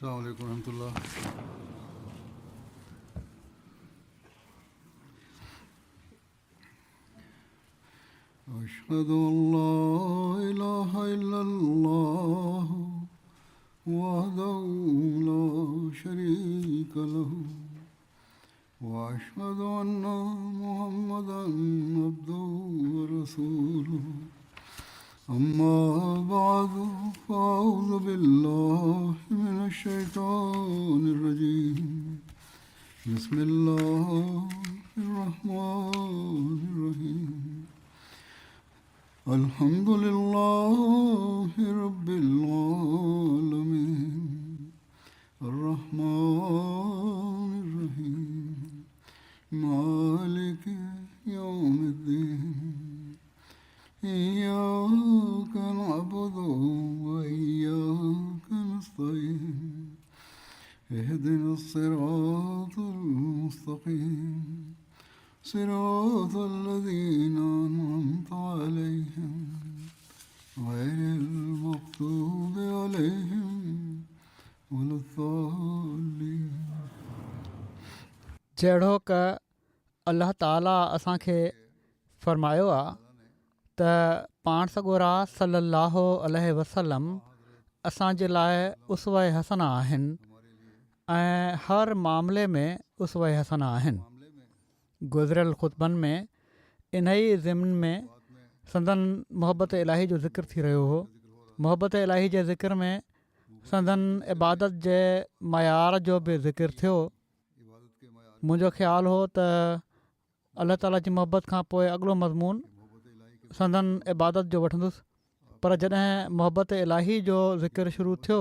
अस्सलाम वालेकुम रहमतुल्लाह। अशहदु अल्ला इलाहा इल्लल्लाह वहदहु ला शरीका लहु व अशहदु अन्ना मुहम्मदन अब्दुहु व रसूलुहु। अम्मा बादु फ़अऊज़ु बिल्लाहि मिनश शैतानिर रजीम। बिस्मिल्लाहिर रहमानिर रहीम। अल्हम्दुलिल्लाहि रब्बिल आलमीन अर्रहमानिर रहीम मालिकि यौमिद्दीन इय्याका नअबुदु व इय्याका नस्तईन इहदिनस सिरातल मुस्तक़ीम सिरातल लज़ीना अनअमता अलैहिम गैरिल मग़्दूबि अलैहिम वलद्दाल्लीन। जहिड़ो क अल्लाह ताला असांखे फ़रमायो आहे त पाण सॻोरा सल्लल्लाहु अलैहि वसल्लम असांजे लाइ उसवा हसना आहिनि ऐं हर मामले में उसवा हसना आहिनि। गुज़िरियल ख़ुतबनि में इन ई ज़िम्न में संदन मोहब्बत इलाही जो ज़िक्र थी रहियो हो। मोहब्बत इलाही जे ज़िक्र में संदन इबादत जे मयार जो बि ज़िक्र थियो। मुंहिंजो ख़्यालु हो त अल्लाह ताला जी मोहब्बत खां पोइ अॻिलो मज़मून संदन इबादत जो वठंदुसि, पर जॾहिं मोहब्बत इलाही जो ज़िक्र शुरू थियो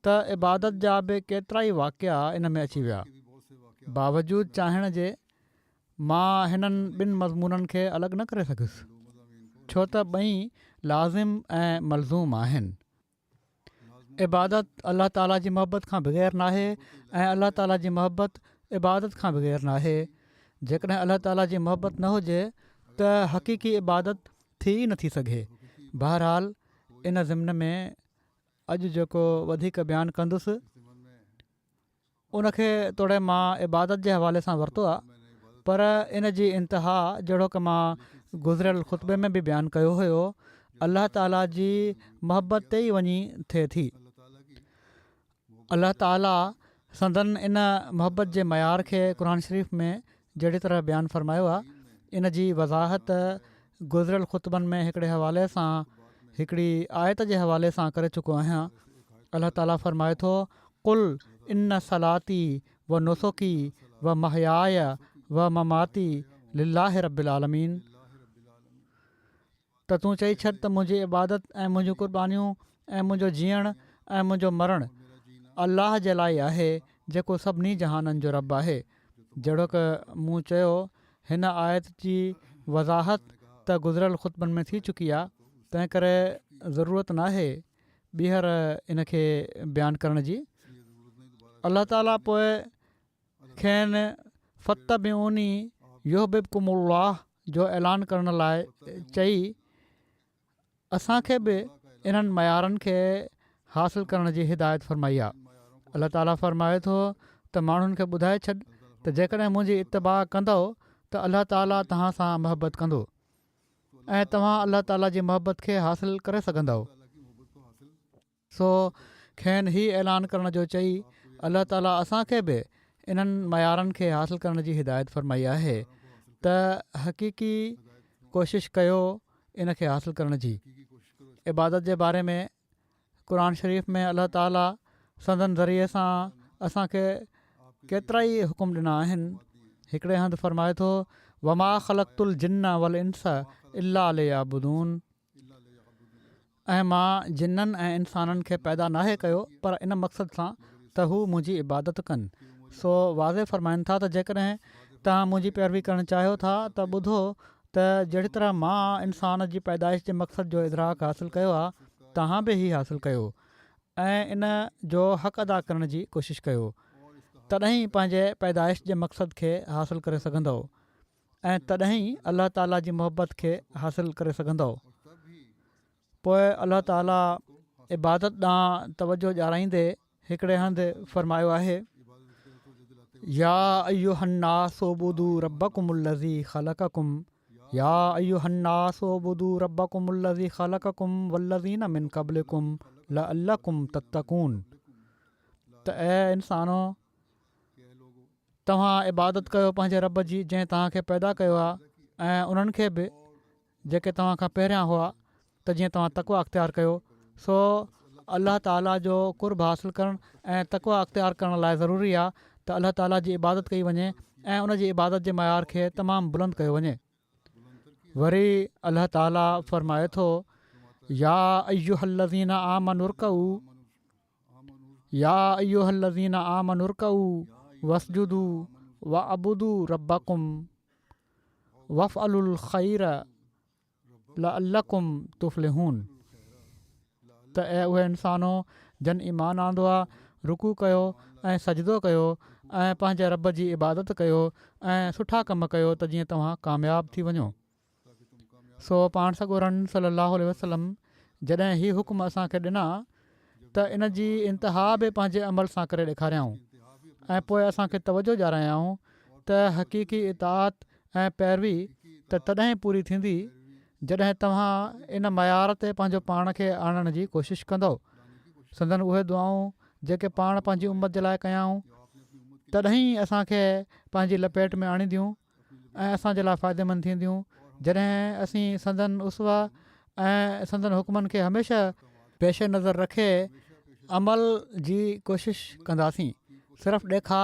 त इबादत जा बि केतिरा ई वाक़िआ इन में अची विया। बावजूदु चाहिण जे मां हिननि ॿिनि मज़मूननि खे अलॻि न करे सघुसि, छो त ॿई लाज़िम ऐं मलज़ूम आहिनि। इबादत अल्लाह ताला जी मोहब्बत खां बग़ैर नाहे ऐं अल्लाह ताला जी मोहब्बत इबादत खां बग़ैर नाहे। जेकॾहिं अल्लाह ताला जी मोहब्बत न हुजे त हक़ीक़ी इबादत थी नथी सघे। बहरहाल इन ज़िम्न में अॼु जेको वधीक बयानु कंदुसि उनखे तोड़े मां इबादत जे हवाले सां वरितो आहे, पर इन जी इंतिहा जहिड़ो की मां गुज़िरियल ख़ुतबे में बि बयानु कयो हुयो, अल्लाह ताला जी मोहब्बत ते ई वञी थिए थी। अल्लाह ताला संदन इन मोहब्बत जे मयार खे क़ुर शरीफ़ में जहिड़ी तरह बयानु फ़रमायो आहे, इन जी वज़ाहत गुज़िरियल ख़ुतबनि में हिकिड़े हवाले सां हिकिड़ी आयत जे हवाले सां करे चुको आहियां। अल्लाह ताला फ़रमाए थो, कुल इन सलाती व नुसुकी व महयाय व ममाती लिल्लाहि रब्बिल आलमीन। त तूं चई छॾ त मुंहिंजी इबादत ऐं मुंहिंजूं क़ुर्बानियूं ऐं मुंहिंजो जीअणु ऐं मुंहिंजो मरणु अल्लाह जे लाइ आहे जेको सभिनी जहाननि जो रब आहे। जहिड़ो की मूं चयो, हिन आयत जी वज़ाहत त गुज़िरियल ख़ुतबनि में थी चुकी आहे, तंहिं करे ज़रूरत नाहे ॿीहर इन खे बयानु करण जी। अल्लाह ताला पोइ खेनि फ़त्तबिऊनी युहबिबकुमुल्लाह जो ऐलान करण लाइ चई असांखे बि इन्हनि मयारनि खे हासिल करण जी हिदायत फ़रमाई आहे। अल्लाह ताला फ़रमाए थो त माण्हुनि खे ॿुधाए छॾ त जेकॾहिं मुंहिंजी इत्तिबा कंदव त अल्लाह ताला तव्हां सां मोहबत कंदो ऐं तव्हां अल्लाह ताला जी मोहबत खे हासिल करे सघंदव। सो खेनि ही ऐलान करण जो चई अल्लाह ताला असांखे बि इन्हनि मयारनि खे हासिल करण जी हिदायत फ़रमाई आहे त हक़ीक़ी कोशिशि कयो इन खे हासिल करण जी। इबादत जे बारे में क़ुर शरीफ़ में अल्लाह ताला संदन ज़रिए सां असांखे केतिरा ई हुकुम ॾिना आहिनि। हिकिड़े हंधि फ़रमाए थो, वमा ख़लक़तुल जिन्न वल इंस इल्ला लियअबुदून। ऐं मां जिन्ननि ऐं इंसाननि खे पैदा नाहे कयो पर इन मक़सद सां त हू मुंहिंजी इबादत कनि। सो वाज़े फ़रमाइनि था त जेकॾहिं तव्हां मुंहिंजी पैरवी करणु चाहियो था त ॿुधो त जहिड़ी तरह मां इंसान जी पैदाइश जे मक़सद जो इदराक हासिलु कयो आहे, तव्हां बि ही हासिलु कयो ऐं इन जो हक़ अदा करण जी कोशिशि कयो। तॾहिं पंहिंजे पैदाइश जे मक़सद खे हासिलु करे सघंदव ऐं तॾहिं अल्लाह ताला जी मोहबत खे हासिलु करे सघंदव। पोइ अल्लाह ताला इबादत ॾांहुं तवजो ॾियाराईंदे हिकिड़े हंधि फ़रमायो आहे या अय्युहन्नासु उबुदू रब्बकुमुल्लज़ी ख़लक़कुम या अय्युहन्नासु उबुदू रब्बकुमुल्लज़ी ख़लक़कुम वल्लज़ीना मिन क़ब्लिकुम लअल्लकुम तत्तक़ून। त ऐं इंसानो तव्हां इबादत कयो पंहिंजे रब जी जंहिं तव्हांखे पैदा कयो आहे ऐं उन्हनि खे बि जेके तव्हां खां पहिरियां हुआ त जीअं तव्हां तक़वा अख़्तियार कयो। सो अल्लाह ताला जो कुर्ब हासिलु करणु ऐं तक़वा अख़्तियार करण लाइ ज़रूरी आहे त अल्लाह ताला जी इबादत कई वञे ऐं उन जी इबादत जे मयार खे तमामु बुलंद कयो वञे। वरी अल्लाह ताला फ़रमाए थो या अय्युहल्लज़ीना आमनुरकऊ या अय्युहल्लज़ीना आमनुरकऊ वस्जुदू वअबुदू रब्बकुम वफ़अलुल ख़ैर लअल्लकुम तुफ़्लिहून। त ऐं उहे इंसानो जन ईमान आंदो आहे रुकू कयो ऐं सजदो कयो ऐं पंहिंजे रब जी इबादत कयो ऐं सुठा कम कयो त जीअं तव्हां कामयाबु थी वञो। सो पाण सॻोरन सल्लल्लाहु अलैहि वसल्लम जॾहिं हीअ हुकुम असांखे ॾिना त इन जी इंतिहा बि पंहिंजे अमल सां करे ॾेखारियाऊं ऐं पोइ असांखे तवजो ॾियारायाऊं त हक़ीक़ी इताअत ऐं पैरवी त तॾहिं पूरी थींदी जॾहिं तव्हां इन मयार ते पंहिंजो पाण खे आणण जी कोशिशि कंदो। संदन उहे दुआऊं जेके पाण पंहिंजी उम्मत जे लाइ कयाऊं तॾहिं असांखे पंहिंजी लपेट में आणींदियूं ऐं असांजे लाइ फ़ाइदेमंद थींदियूं जॾहिं असीं संदन उसवा ऐं संदन हुकमनि खे हमेशह पेश नज़र रखे अमल जी कोशिशि कंदासीं। सिर्फ़ु ॾेखा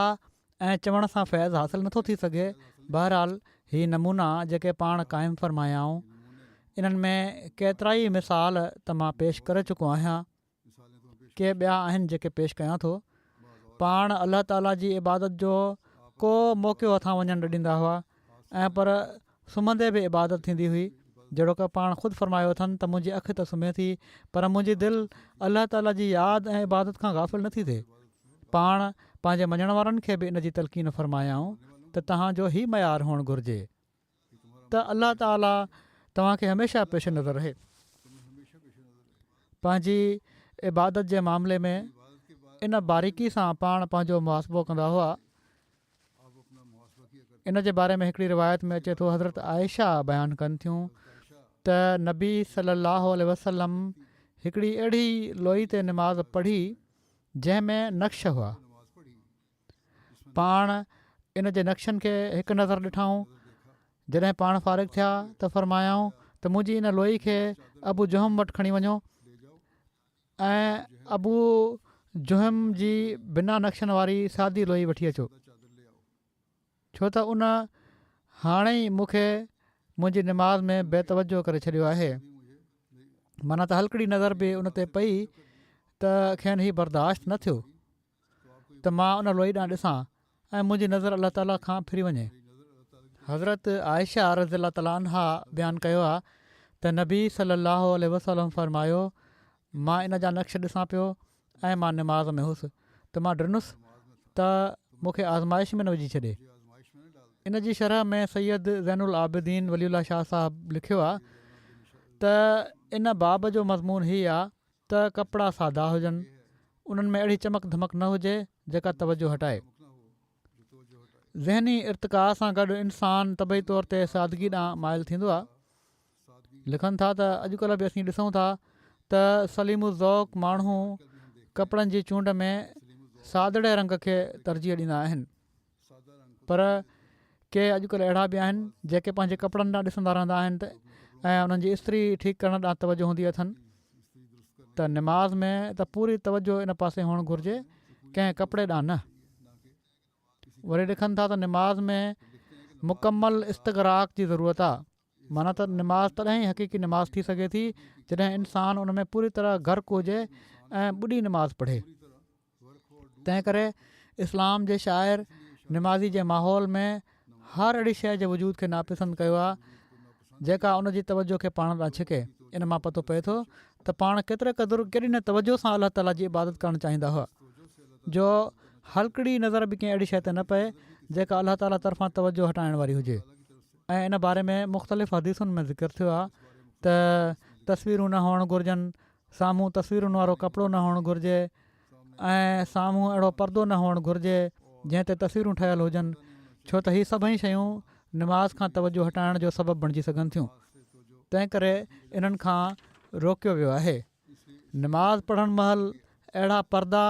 ऐं चवण सां फैज़ हासिलु नथो थी सघे। बहरहाल हीअ नमूना जेके पाण क़ाइमु फ़रमायाऊं इन्हनि में केतिरा ई मिसाल त मां पेश करे चुको आहियां। के ॿिया आहिनि जेके पेश कयां थो। पाण अल्लाह ताला जी इबादत जो को मौक़ो हथां वञणु न ॾींदा हुआ ऐं पर सुम्हंदे बि इबादत थींदी हुई। जहिड़ो की पाण ख़ुदि फ़रमायो अथनि त मुंहिंजी अखि त सुम्हे थी पर मुंहिंजी दिलि अल्लाह ताला जी यादि ऐं इबादत खां गाफ़िल नथी थिए। पाण पंहिंजे मञण वारनि खे बि इन जी तलक़ीन फ़रमायाऊं त तव्हांजो ई मयार हुअणु घुरिजे त अल्लाह ताला तव्हांखे हमेशह पेश नज़र रहे। पंहिंजी इबादत जे मामले में इन बारीकी सां पाण पंहिंजो मुहासिबो कंदा हुआ। इन जे बारे में हिकिड़ी रिवायत में अचे थो हज़रत आयशा बयानु कनि थियूं त नबी सल्लल्लाहु अलैहि वसल्लम हिकिड़ी अहिड़ी लोई ते निमाज़ पढ़ी जंहिंमें नक्श हुआ। पाण इन जे नक्शनि खे हिकु नज़र ॾिठाऊं। जॾहिं पाण फ़ारिग़ थिया त फ़रमायाऊं त मुंहिंजी इन लोई खे अबू जुहम वटि खणी वञो ऐं अबू जुहम जी बिना नक्शनि वारी सादी लोई वठी अचो छो त उन हाणे ई मूंखे मुंहिंजी निमाज़ में बेतवजो करे छॾियो आहे। माना त हल्कड़ी नज़र बि उन ते पई त खेनि हीउ बर्दाश्त न थियो त मां उन लोई ॾांहुं ॾिसां ऐं मुंहिंजी नज़र अल्लाह ताला खां फिरी वञे। हज़रत आयशा रज़ियल्लाहु ताला अन्हा बयानु कयो आहे त नबी सल्लल्लाहु अलैहि वसल्लम फ़रमायो मां इन जा नक्श ॾिसां पियो ऐं मां निमाज़ में हुउसि त मां ॾिनुसि त मूंखे आज़माइश में न विझी छॾे। इन जी शरह में सैयद ज़ैनुल आबिदीन वलीउल्लाह शाह साहिबु लिखियो आहे त इन बाब जो मज़मून हीअ आहे त कपिड़ा सादा हुजनि उन्हनि में अहिड़ी चमक धमक न हुजे जेका तवजो हटाए। ज़हनी इर्तिका सां गॾु इंसानु तबई तौर ते सादगी ॾांहुं माइल थींदो आहे। लिखनि था त अॼुकल्ह बि असीं ॾिसूं था त सलीमु ज़ौक़ माण्हू कपिड़नि जी चूंड में सादड़े रंग खे तरजीह ॾींदा आहिनि पर के अॼुकल्ह अहिड़ा बि आहिनि जेके पंहिंजे कपिड़नि ॾांहुं ॾिसंदा रहंदा आहिनि ऐं उन्हनि जी इस्त्री ठीकु करण ॾांहुं तवजो हूंदी अथनि। त निमाज़ में त पूरी तवजो इन पासे हुअणु घुरिजे कंहिं कपिड़े ॾांहुं न। वरी लिखनि था त निमाज़ में मुकमल इस्तग़राक जी ज़रूरत आहे। माना त निमाज़ तॾहिं ई हक़ीक़ी निमाज़ थी सघे थी जॾहिं इंसानु उन में पूरी तरह गर्क हुजे ऐं ॿुॾी निमाज़ पढ़े। तंहिं करे इस्लाम जे शाइर निमाज़ी जे माहौल में हर अहिड़ी शइ जे वजूद खे नापसंदि कयो आहे जेका उन जी तवजो खे पाण ॾांहुं छिके। इन मां पतो पए थो त पाण केतिरे क़दुरु केॾी न तवजो सां अल्लाह ताला जी इबादत करणु चाहींदा हुआ जो हल्कड़ी नज़र बि कंहिं अहिड़ी शइ ते न पए जेका अल्लाह ताला तरफ़ां तवजो हटाइण वारी हुजे। ऐं इन बारे में मुख़्तलिफ़ हदीसुनि में ज़िक्र थियो आहे त तस्वीरूं न हुअणु घुरिजनि, साम्हूं तस्वीरुनि वारो कपिड़ो न हुअणु घुरिजे ऐं साम्हूं अहिड़ो परदो न हुअणु घुरिजे जंहिं ते तस्वीरूं ठहियलु हुजनि, छो त हीअ सभई शयूं नमाज़ खां तवजो हटाइण जो सबबु बणिजी सघनि थियूं। तंहिं करे इन्हनि खां रोकियो वियो आहे। नमाज़ पढ़णु महिल अहिड़ा परदा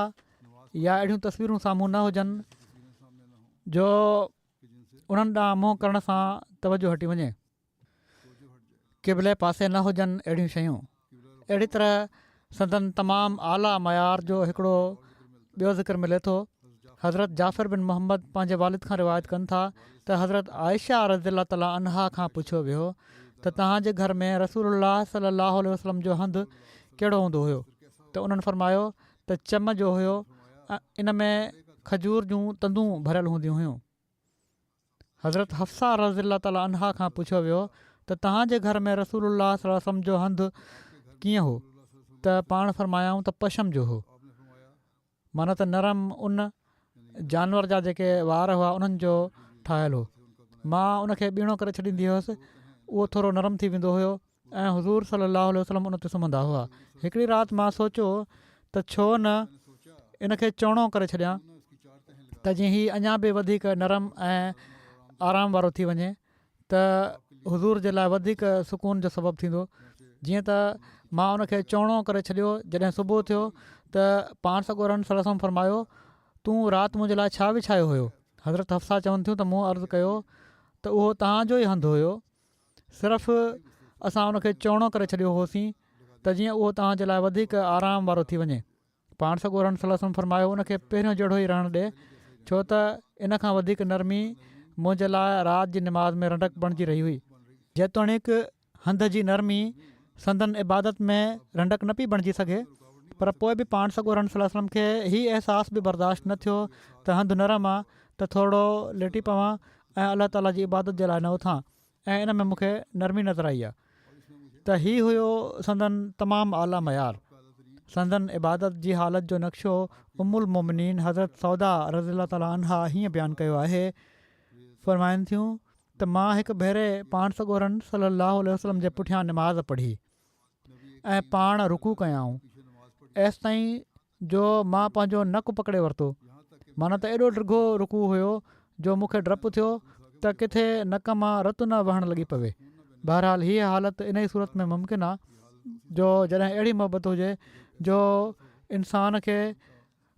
या अहिड़ियूं तस्वीरूं साम्हूं न हुजनि जो उन्हनि ॾांहुं मुंहुं करण सां तवजो हटी वञे। क़िबले पासे न हुजनि अहिड़ियूं शयूं। अहिड़ी तरह संदन तमामु आला मयार जो हिकिड़ो ॿियो ज़िक्र मिले थो। हज़रत जाफ़िर बिन मोहम्मद पंहिंजे वालिद खां रिवायत कनि था त हज़रत आयशा रज़ियल्लाहु तआला अन्हा खां पुछियो वियो त तव्हांजे घर में रसूलुल्लाह सल्लल्लाहु अलैहि वसल्लम जो हंधु कहिड़ो हूंदो हुयो? त उन्हनि फरमायो त चम जो हुयो, इन में खजूर जूं तंदूं भरियलु हूंदियूं हुयूं। हज़रत हफ्सा रज़ियल्लाहु तआला अन्हा खां पुछियो वियो त तव्हांजे घर में रसूलुल्लाह सल्लल्लाहु अलैहि वसल्लम जो हंधु कीअं हो? त पाण फरमायाऊं त पशम जो हो, माना त नरम उन जानवर जा जेके वार हुआ उन्हनि जो ठाहियलु हो। मां उनखे ॿीणो करे छॾींदी हुअसि, उहो थोरो नरम थी वेंदो हुयो ऐं हुज़ूर सल्लल्लाहु अलैहि वसल्लम उन ते सुम्हंदा हुआ। हिकिड़ी राति मां सोचियो त छो न इनखे चौणो करे छॾियां त जीअं हीउ अञा बि वधीक नरम ऐं आराम वारो थी वञे, त हुज़ूर जे लाइ वधीक सुकून जो सबबु थींदो। जीअं त मां उनखे चौणो करे छॾियो। जॾहिं सुबुह थियो त पाण सॻोरन सल्लल्लाहु अलैहि वसल्लम फरमायो, तूं राति मुंहिंजे लाइ छा विछायो हुयो? हज़रत हफ्सा चवनि थियूं त मूं अर्ज़ु कयो त उहो तव्हांजो ई हंधु हुयो, सिर्फ़ु असां उनखे चौणो करे छॾियो होसीं त जीअं उहो तव्हांजे लाइ वधीक आराम वारो थी वञे। पाण सॻोरन सल्लल्लाहु अलैहि वसल्लम फरमायो, उनखे पहिरियों जहिड़ो ई रहणु ॾे, छो त इन खां वधीक नरमी मुंहिंजे लाइ राति जी निमाज़ में रंडक बणिजी रही हुई। जेतोणीकि हंध जी नरमी संदन इबादत में रंडक न पई बणिजी सघे, पर पोइ बि पाण सॻोरन सल्लल्लाहु अलैहि वसल्लम खे हीउ अहसास बि बर्दाश्त न थियो त हंधु नरम आहे त थोरो लेटी पवां ऐं अलाह ताला जी इबादत जे लाइ न उथां, ऐं इन में मूंखे नरमी नज़र आई आहे। त हीउ हुयो संदन तमामु आला मयार। संदन इबादत जी हालत जो नक्शो उम्मुल मोमिनीन हज़रत सौदा रज़ियल्लाहु तआला अन्हा हीअं बयानु कयो आहे। फरमाइनि थियूं त मां हिकु भेरे पाण सॻोरन सल्लल्लाहु अलैहि वसल्लम जे पुठियां निमाज़ पढ़ी ऐं पाण रुकू कयाऊं, एसि ताईं जो मां पंहिंजो नकु पकिड़े वरितो। माना त एॾो डिघो रुकू हुयो जो मूंखे डपु थियो त किथे नक मां रतु न वहणु लॻी पवे। बहरहाल हीअ हालत इन ई सूरत में मुमकिन आहे जो जॾहिं अहिड़ी मोहबत हुजे जो इंसान खे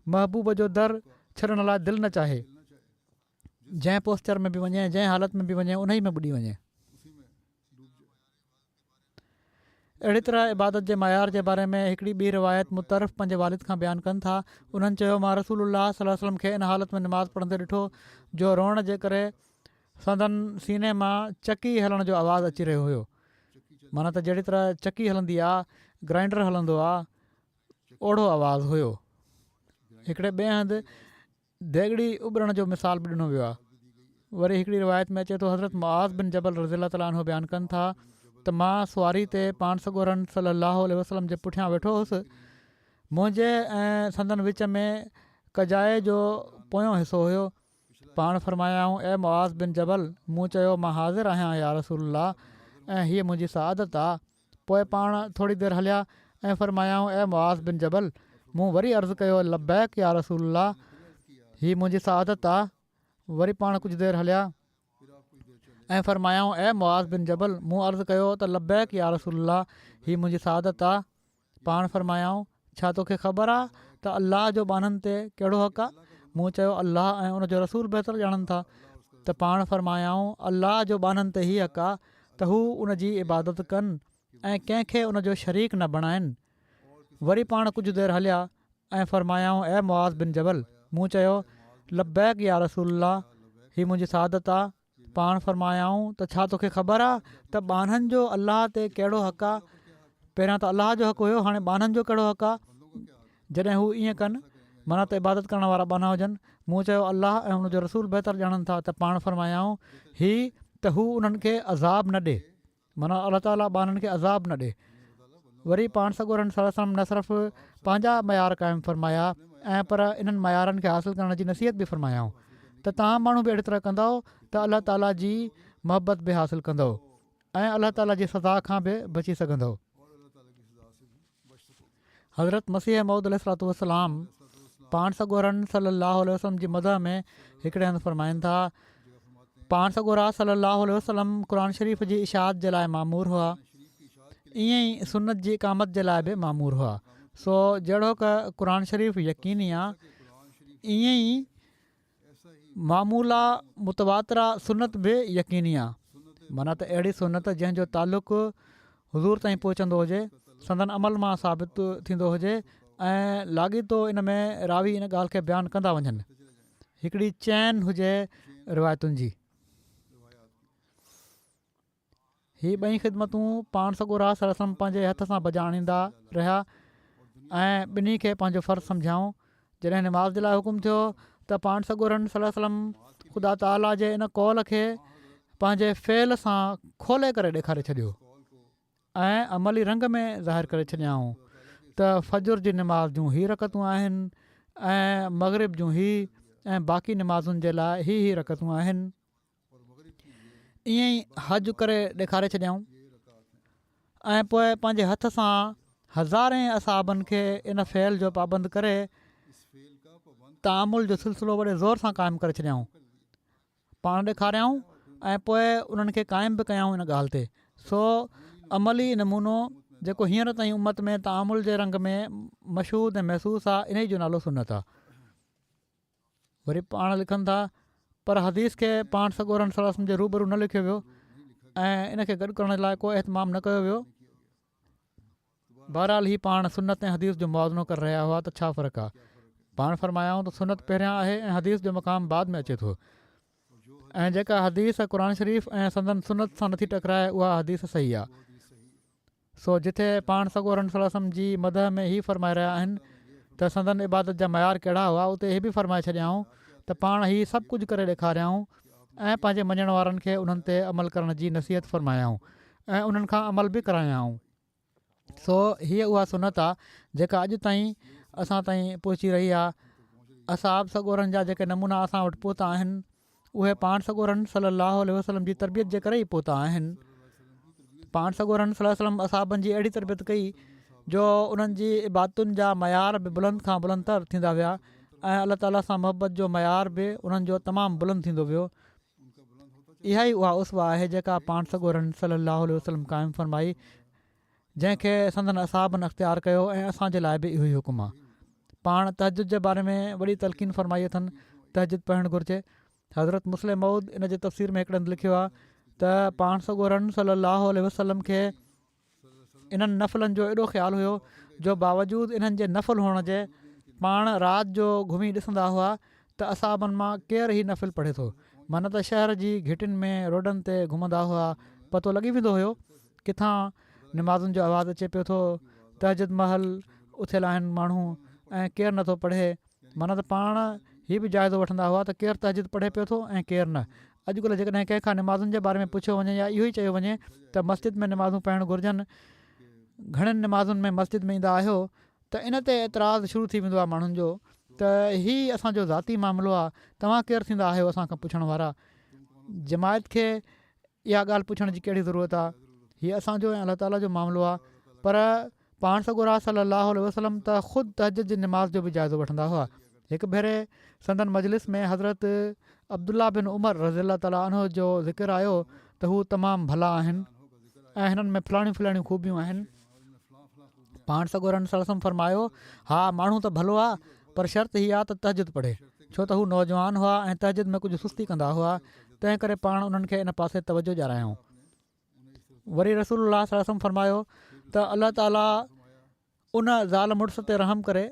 महबूब जो दर छॾण लाइ दिलि न चाहे, जंहिं पोस्चर में बि वञे, जंहिं हालत में बि वञे, उन ई में ॿुॾी वञे। अहिड़ी तरह इबादत जे मयार जे बारे में हिकिड़ी ॿी रिवायत मुतरफ़ पंहिंजे वालिद खां बयानु कनि था। उन्हनि चयो, मां रसूलुल्लाह सल्लल्लाहु अलैहि वसल्लम खे इन हालत में निमाज़ पढ़ंदे ॾिठो जो रोअण जे करे संदन सीने मां चकी हलण जो आवाज़ु अची रहियो हुयो। माना त जहिड़ी तरह चकी हलंदी आहे, ग्राइंडर हलंदो आहे, ओड़ो आवाज़ु हुयो। हिकिड़े ॿिए हंधि देगड़ी उॿरण जो मिसाल बि ॾिनो वियो आहे। वरी हिकिड़ी रिवायत में अचे थो, हज़रत मुआज़ बिन जबल रज़ियल्लाहु तआला अन्हु बयानु कनि था त मां सुवारी ते पाण सॻोरन सल्लल्लाहु अलैहि वसल्लम जे पुठियां वेठो हुउसि। मुंहिंजे ऐं संदन विच में कजाए जो पोयों हिसो हुयो। पाण फरमायाऊं, ए मुआज़ बिन जबल, मूं चयो, मां हाज़िर आहियां या रसूलल्लाह, ऐं हीअ मुंहिंजी सआदत आहे। पोइ पाण थोरी देरि हलिया ऐं फरमायाऊं, ए मुआज़ बिन जबल, मूं वरी अर्ज़ु कयो, लब्बैक या रसूलल्लाह, हीअ मुंहिंजी सआदत आहे। वरी पाण कुझु देरि हलिया ऐं फरमायाऊं, ए मुआज़ बिन जबल, मूं अर्ज़ु कयो त लब्बैक या रसूलल्लाह, हीअ मुंहिंजी सआदत आहे। पाण फरमायाऊं, छा तोखे ख़बर आहे त अल्लाह जो बाननि ते कहिड़ो हक़ आहे? मूं चयो, अल्लाह ऐं उनजो रसूल बहितर ॼाणनि था। त पाण फरमायाऊं, अल्लाह जो बाननि ते हीअ हक़ आहे त हू उनजी इबादत कनि ऐं कंहिंखे उनजो शरीक न बणाइनि। वरी पाण कुझु देरि हलिया ऐं फरमायाऊं, ए मुआज़ बिन जबल, मूं चयो, लब्बैक या रसूलल्लाह, हीअ मुंहिंजी सआदत आहे। पाण फरमायाऊं, त छा तोखे ख़बर आहे त बाननि जो अल्लाह ते कहिड़ो हक़ आहे? पहिरियां त अल्लाह जो हक़ हुयो, हाणे बाननि जो कहिड़ो हक़ आहे? जॾहिं हू ईअं कनि, माना त इबादत करण वारा बाना हुजनि। मूं चयो, अल्लाह ऐं हुनजो रसूल बहितर ॼाणनि था। त पाण फरमायाऊं, हीअ त हू उन्हनि खे अज़ाब न ॾे, माना अलाह ताला बाननि खे अज़ाब न ॾे। वरी पाण सॻोरन सल्लल्लाहु अलैहि वसल्लम न सिर्फ़ु पंहिंजा मयार क़ाइमु फरमाया ऐं पर इन्हनि मयारनि खे हासिलु करण जी नसीहत बि फरमायाऊं त तव्हां माण्हू बि अहिड़ी तरह कंदव त अलाह ताला जी मोहबत बि हासिलु कंदव ऐं अलाह ताला जी सज़ा खां बि बची सघंदव। हज़रत मसीह मऊद अलैहिस्सलातु वस्सलाम पाण सॻोरनि सलाहु वसलम जी मदह में हिकिड़े हंधि फ़रमाइनि था पाण सॻोरा सलाहु वसलम क़ुर शरीफ़ जी इशात जे लाइ मामूर हुआ ईअं ई सुनत जी इकामत जे लाइ बि मामूर हुआ सो जहिड़ो क क़ुर शरीफ़ यकीनी आहे ईअं ई मामूला मुतवातरा सुनत बि यकीनी आहे माना त अहिड़ी सुनत जंहिंजो तालुक़ु हुज़ूर ताईं पहुचंदो हुजे संदन अमल मां साबित थींदो हुजे ऐं लाॻीतो इन में रावी इन ॻाल्हि खे बयानु कंदा वञनि हिकिड़ी चैन हुजे रिवायतुनि जी हीअ ॿई ख़िदमतूं पाण सॻोरा सरसम पंहिंजे हथ सां बजाणींदा रहिया ऐं ॿिन्ही खे पंहिंजो फ़र्ज़ु सम्झाऊं जॾहिं नमाज़ जे लाइ हुकुम थियो त पाण सॻोरनि सलम ख़ुदा ताला जे इन कौल खे पंहिंजे फ़ेल सां खोले करे ॾेखारे छॾियो ऐं अमली रंग में ज़ाहिर करे छॾियाऊं त फजुर जी नमाज़ जूं ही रकतूं आहिनि ऐं मग़रिब जूं ही ऐं बाक़ी नमाज़ुनि जे लाइ ही रकतूं आहिनि ईअं ई हज करे ॾेखारे छॾियाऊं ऐं पोइ पंहिंजे हथ सां हज़ारे असाबनि खे इन फ़ैल जो पाबंद करे तामुल जो सिलसिलो वॾे ज़ोर सां क़ाइमु करे छॾियाऊं पाण ॾेखारियाऊं ऐं पोइ उन्हनि खे क़ाइमु बि कयाऊं इन ॻाल्हि ते सो अमली नमूनो जेको हींअर ताईं उमत में तामुल जे रंग में मशहूदु ऐं महसूसु आहे इन जो नालो सुनत आहे वरी पाण लिखनि था पर हदीस खे पाण सॻोरनि सलम जे रूबरू न लिखियो वियो ऐं इन खे गॾु करण लाइ को एतमाम न कयो वियो बहरहाल ही पाण सुनत ऐं हदीस जो मुआज़नो करे रहिया हुआ त छा फ़र्क़ु आहे पाण फ़रमायाऊं त सुनत पहिरियां आहे ऐं हदीस जो मक़ाम बाद में अचे थो ऐं जेका हदीस क़ुर शरीफ़ ऐं संदन सुनत सां नथी टकराए उहा हदीस सही आहे सो जिथे पाण सॻोरनि सलम जी मदह में ई फ़रमाए रहिया आहिनि त संदन इबादत जा मयार कहिड़ा हुआ उते इहे बि फ़रमाए छॾियाऊं त पाण ही सभु कुझु करे ॾेखारियाऊं ऐं पंहिंजे मञण वारनि खे उन्हनि ते अमल करण जी नसीहत फ़रमायाऊं ऐं उन्हनि खां अमल बि करायाऊं सो हीअ उहा सुनत आहे जेका अॼु ताईं असां ताईं पहुची रही आहे असाब सॻोरनि जा जेके नमूना असां वटि पहुता आहिनि उहे पाण सॻोरनि सलाहु वसलम जी तरबियत जे करे ई पहुता आहिनि पाण सॻोरनि सलम असाबनि जी अहिड़ी तरबियत कई जो उन्हनि जी इबादतुनि जा मयार बि बुलंद खां बुलंदतर थींदा विया ऐं अलाह ताला सां मुहबत जो मयार बि उन्हनि जो तमामु बुलंद थींदो वियो इहा ई उहा उसवा आहे जेका पाण सॻोरनि सलाहु वसलम क़ाइमु फ़रमाई जंहिंखे संदन असाबनि अख़्तियार कयो ऐं असांजे लाइ बि इहो ई हुकुम आहे पाण तहजुद जे बारे में वॾी तलक़ीन फ़रमाई अथनि तहजुद पढ़णु घुरिजे हज़रत मुस्लिम मऊद इन जे तफ़सीर में हिकिड़े हंधि लिखियो आहे त पाण सॻोरनि सलाहु वसलम खे इन्हनि नफ़लनि जो एॾो ख़्यालु हुयो जो बावजूदु इन्हनि जे नफ़ल हुअण जे पाण राति जो घुमी ॾिसंदा हुआ त असाबनि मां केरु ई नफ़िल पढ़े थो माना त शहर जी घिटियुनि में रोडनि ते घुमंदा हुआ पतो लॻी वेंदो हुयो किथां नमाज़ुनि जो आवाज़ु अचे पियो थो तहजुद महल उथियल आहिनि माण्हू ऐं केरु नथो पढ़े माना त पाण हीअ बि जाइज़ो वठंदा हुआ त केरु तहजुद पढ़े पियो थो ऐं केरु न अॼुकल्ह जेकॾहिं कंहिंखां नमाज़ुनि जे बारे में पुछियो वञे या इहो ई चयो वञे त मस्जिद में नमाज़ूं पढ़णु घुरिजनि घणनि नमाज़ुनि में मस्जिद में ईंदा आहियो त इन ते एतिराज़ु शुरू थी वेंदो आहे माण्हुनि जो त हीअ असांजो ज़ाती मामिलो आहे तव्हां केरु थींदा आहियो असांखां पुछण वारा जमायत खे इहा ॻाल्हि पुछण जी कहिड़ी ज़रूरत आहे हीअ असांजो ऐं अलाह ताला जो मामिलो आहे पर पाण सॻोरा सलाहु वसलम त ख़ुदि तहजुद जी नमाज़ जो बि जाइज़ो वठंदा हुआ हिकु भेरे संदन मजलिस में हज़रत अब्दुल्ला बिन उमर रज़ी अला ताला अनो जो ज़िक्र आयो त हू तमामु भला आहिनि ऐं हिननि में फलाणियूं फलाणियूं ख़ूबियूं आहिनि पाण सॻोरनि सलम फ़रमायो हा माण्हू त भलो आहे पर शर्त हीअ आहे त तहजुद पढ़े छो त हू नौजवान हुआ ऐं तहजुद में कुझु सुस्ती कंदा हुआ तंहिं करे पाण उन्हनि खे इन पासे तवजो ॾियारायूं वरी रसूलुल्लाह सलम फ़रमायो त अलाह ताला उन ज़ाल मुड़ुस ते रहम करे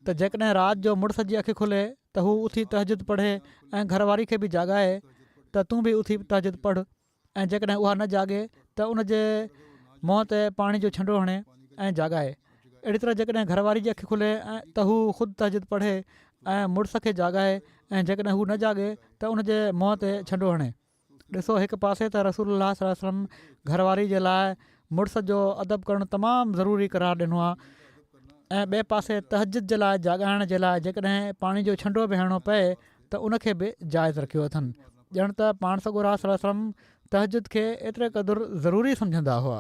त जेकॾहिं राति जो मुड़ुस जी अखि खुले त हू उथी तहजुद पढ़े ऐं घरवारी खे बि जाॻाए त तूं बि उथी तहजुद पढ़ ऐं जेकॾहिं उहा न जाॻे त उनजे मुंहं ते पाणी जो छंडो हणे ऐं जाॻाए अहिड़ी तरह जेकॾहिं घरवारी जी अखि खुले ऐं त हू ख़ुदि तहजुद पढ़े ऐं मुड़ुस खे जाॻाए ऐं जेकॾहिं हू न जाॻे त उनजे मुंहं ते छंडो हणे ॾिसो हिकु पासे त रसूलुल्लाह सल्लल्लाहु अलैहि वसल्लम घरवारी जे लाइ मुड़ुस जो अदब करणु तमामु ज़रूरी करार ॾिनो आहे ऐं ॿिए पासे तहजुद जे लाइ जाॻाइण जे लाइ जेकॾहिं पाणी जो छंडो बि हणिणो पए त उनखे बि जाइज़ रखियो अथनि ॼण त पाण सॻोरा सल्लल्लाहु अलैहि वसल्लम तहजुद खे एतिरे क़दुरु ज़रूरी सम्झंदा हुआ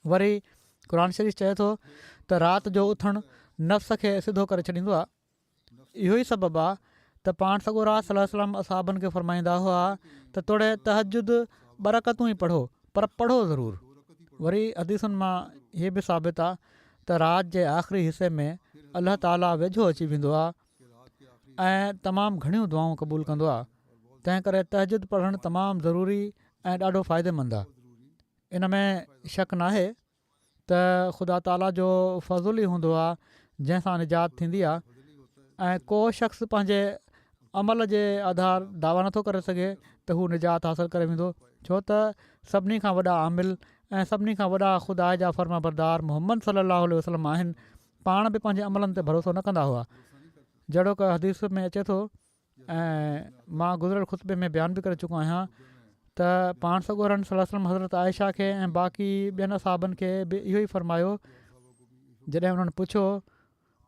वरी क़ुर शरीफ़ चए थो त राति जो उथणु नफ़्स खे सिधो करे छॾींदो आहे। इहो ई सबबु आहे त पाण सॻोरा सलाहु वसलम असहाबनि खे फ़रमाईंदा हुआ त तोड़े तहजुद 2 रकतूं ई पढ़ो, पर पढ़ो ज़रूरु। वरी हदीसुनि मां हीअ बि साबित आहे त राति जे आख़िरी हिसे में अलाह ताला वेझो अची वेंदो आहे ऐं तमामु घणियूं दुआऊं क़बूलु कंदो आहे। तंहिं करे तहजुद पढ़णु तमामु ज़रूरी ऐं ॾाढो फ़ाइदेमंद आहे। इन में शक नाहे त ख़ुदा ताला जो फज़ुल ई हूंदो आहे जंहिंसां निजात थींदी आहे ऐं को शख़्स पंहिंजे अमल जे आधार दावा नथो करे सघे त हू निजात हासिलु करे वेंदो, छो त सभिनी खां वॾा आमिल ऐं सभिनी खां वॾा ख़ुदा जा फ़र्माबरदार मोहम्मद सल्लल्लाहु अलैहि वसल्लम आहिनि। पाण बि पंहिंजे अमलनि ते भरोसो न कंदा हुआ। जहिड़ो की हदीस में अचे थो ऐं मां गुज़िरियल ख़ुतबे में बयानु बि करे चुको आहियां त पाण सॻोरनि सल्लल्लाहु अलैहि वसल्लम हज़रत आयशा खे ऐं बाक़ी ॿियनि असहाबनि खे बि इहो ई फ़रमायो जॾहिं उन्हनि पुछो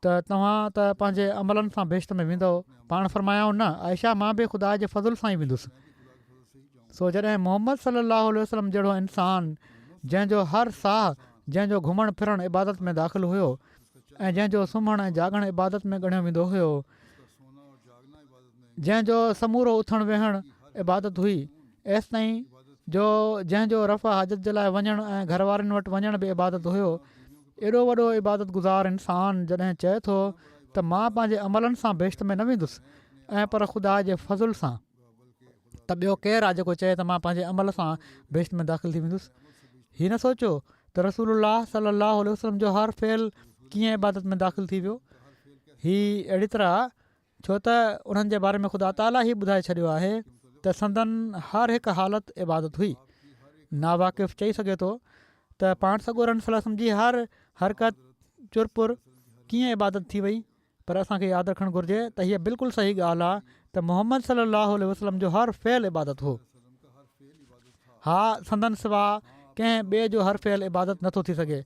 त तव्हां त पंहिंजे अमलनि सां बेश्त में वेंदव। पाण फ़रमायाऊं न आयशा, मां बि ख़ुदा जे फज़ुल सां ई वेंदुसि। सो जॾहिं मोहम्मद सल्लल्लाहु अलैहि वसल्लम जहिड़ो इंसानु जंहिंजो हर साह, जंहिंजो घुमणु फिरणु इबादत में दाख़िलु हुयो ऐं जंहिंजो सुम्हणु ऐं जाॻणु इबादत में ॻणियो वेंदो हुयो, जंहिंजो समूरो उथणु वेहणु इबादत हुई, एसि ताईं जो जंहिंजो रफ़ा हाजत जे लाइ वञणु ऐं घर वारनि वटि वञण बि इबादत हुयो, एॾो वॾो इबादत गुज़ार इंसानु जॾहिं चए थो त मां पंहिंजे अमलनि सां बेश्त में न वेंदुसि ऐं पर ख़ुदा जे फज़ुल सां, त ॿियो केरु आहे जेको चए त मां पंहिंजे अमल सां बेश्त में दाख़िल थी वेंदुसि। हीअ न सोचो त रसूलुल्लाह सल्लल्लाहु अलैहि वसल्लम जो हर फ़ेल कीअं इबादत में दाख़िल थी वियो। हीअ अहिड़ी तरह छो त उन्हनि जे बारे में ख़ुदा ताला ई ॿुधाए छॾियो आहे त संदन हर हिकु हालत इबादत हुई। नावाक़िफ़ चई सघे थो त पाण सॻोरनि सल्लल्लाहु अलैहि वसल्लम जी हर हरकत चुरपुर कीअं इबादत थी वई, पर असांखे यादि रखणु घुरिजे त हीअ बिल्कुलु सही ॻाल्हि आहे त मोहम्मद सल्लल्लाहु अलैहि वसल्लम जो हर फ़ेल इबादत हो। हा, संदन सवाइ कंहिं ॿिए जो हर फ़ेल इबादत नथो थी सघे।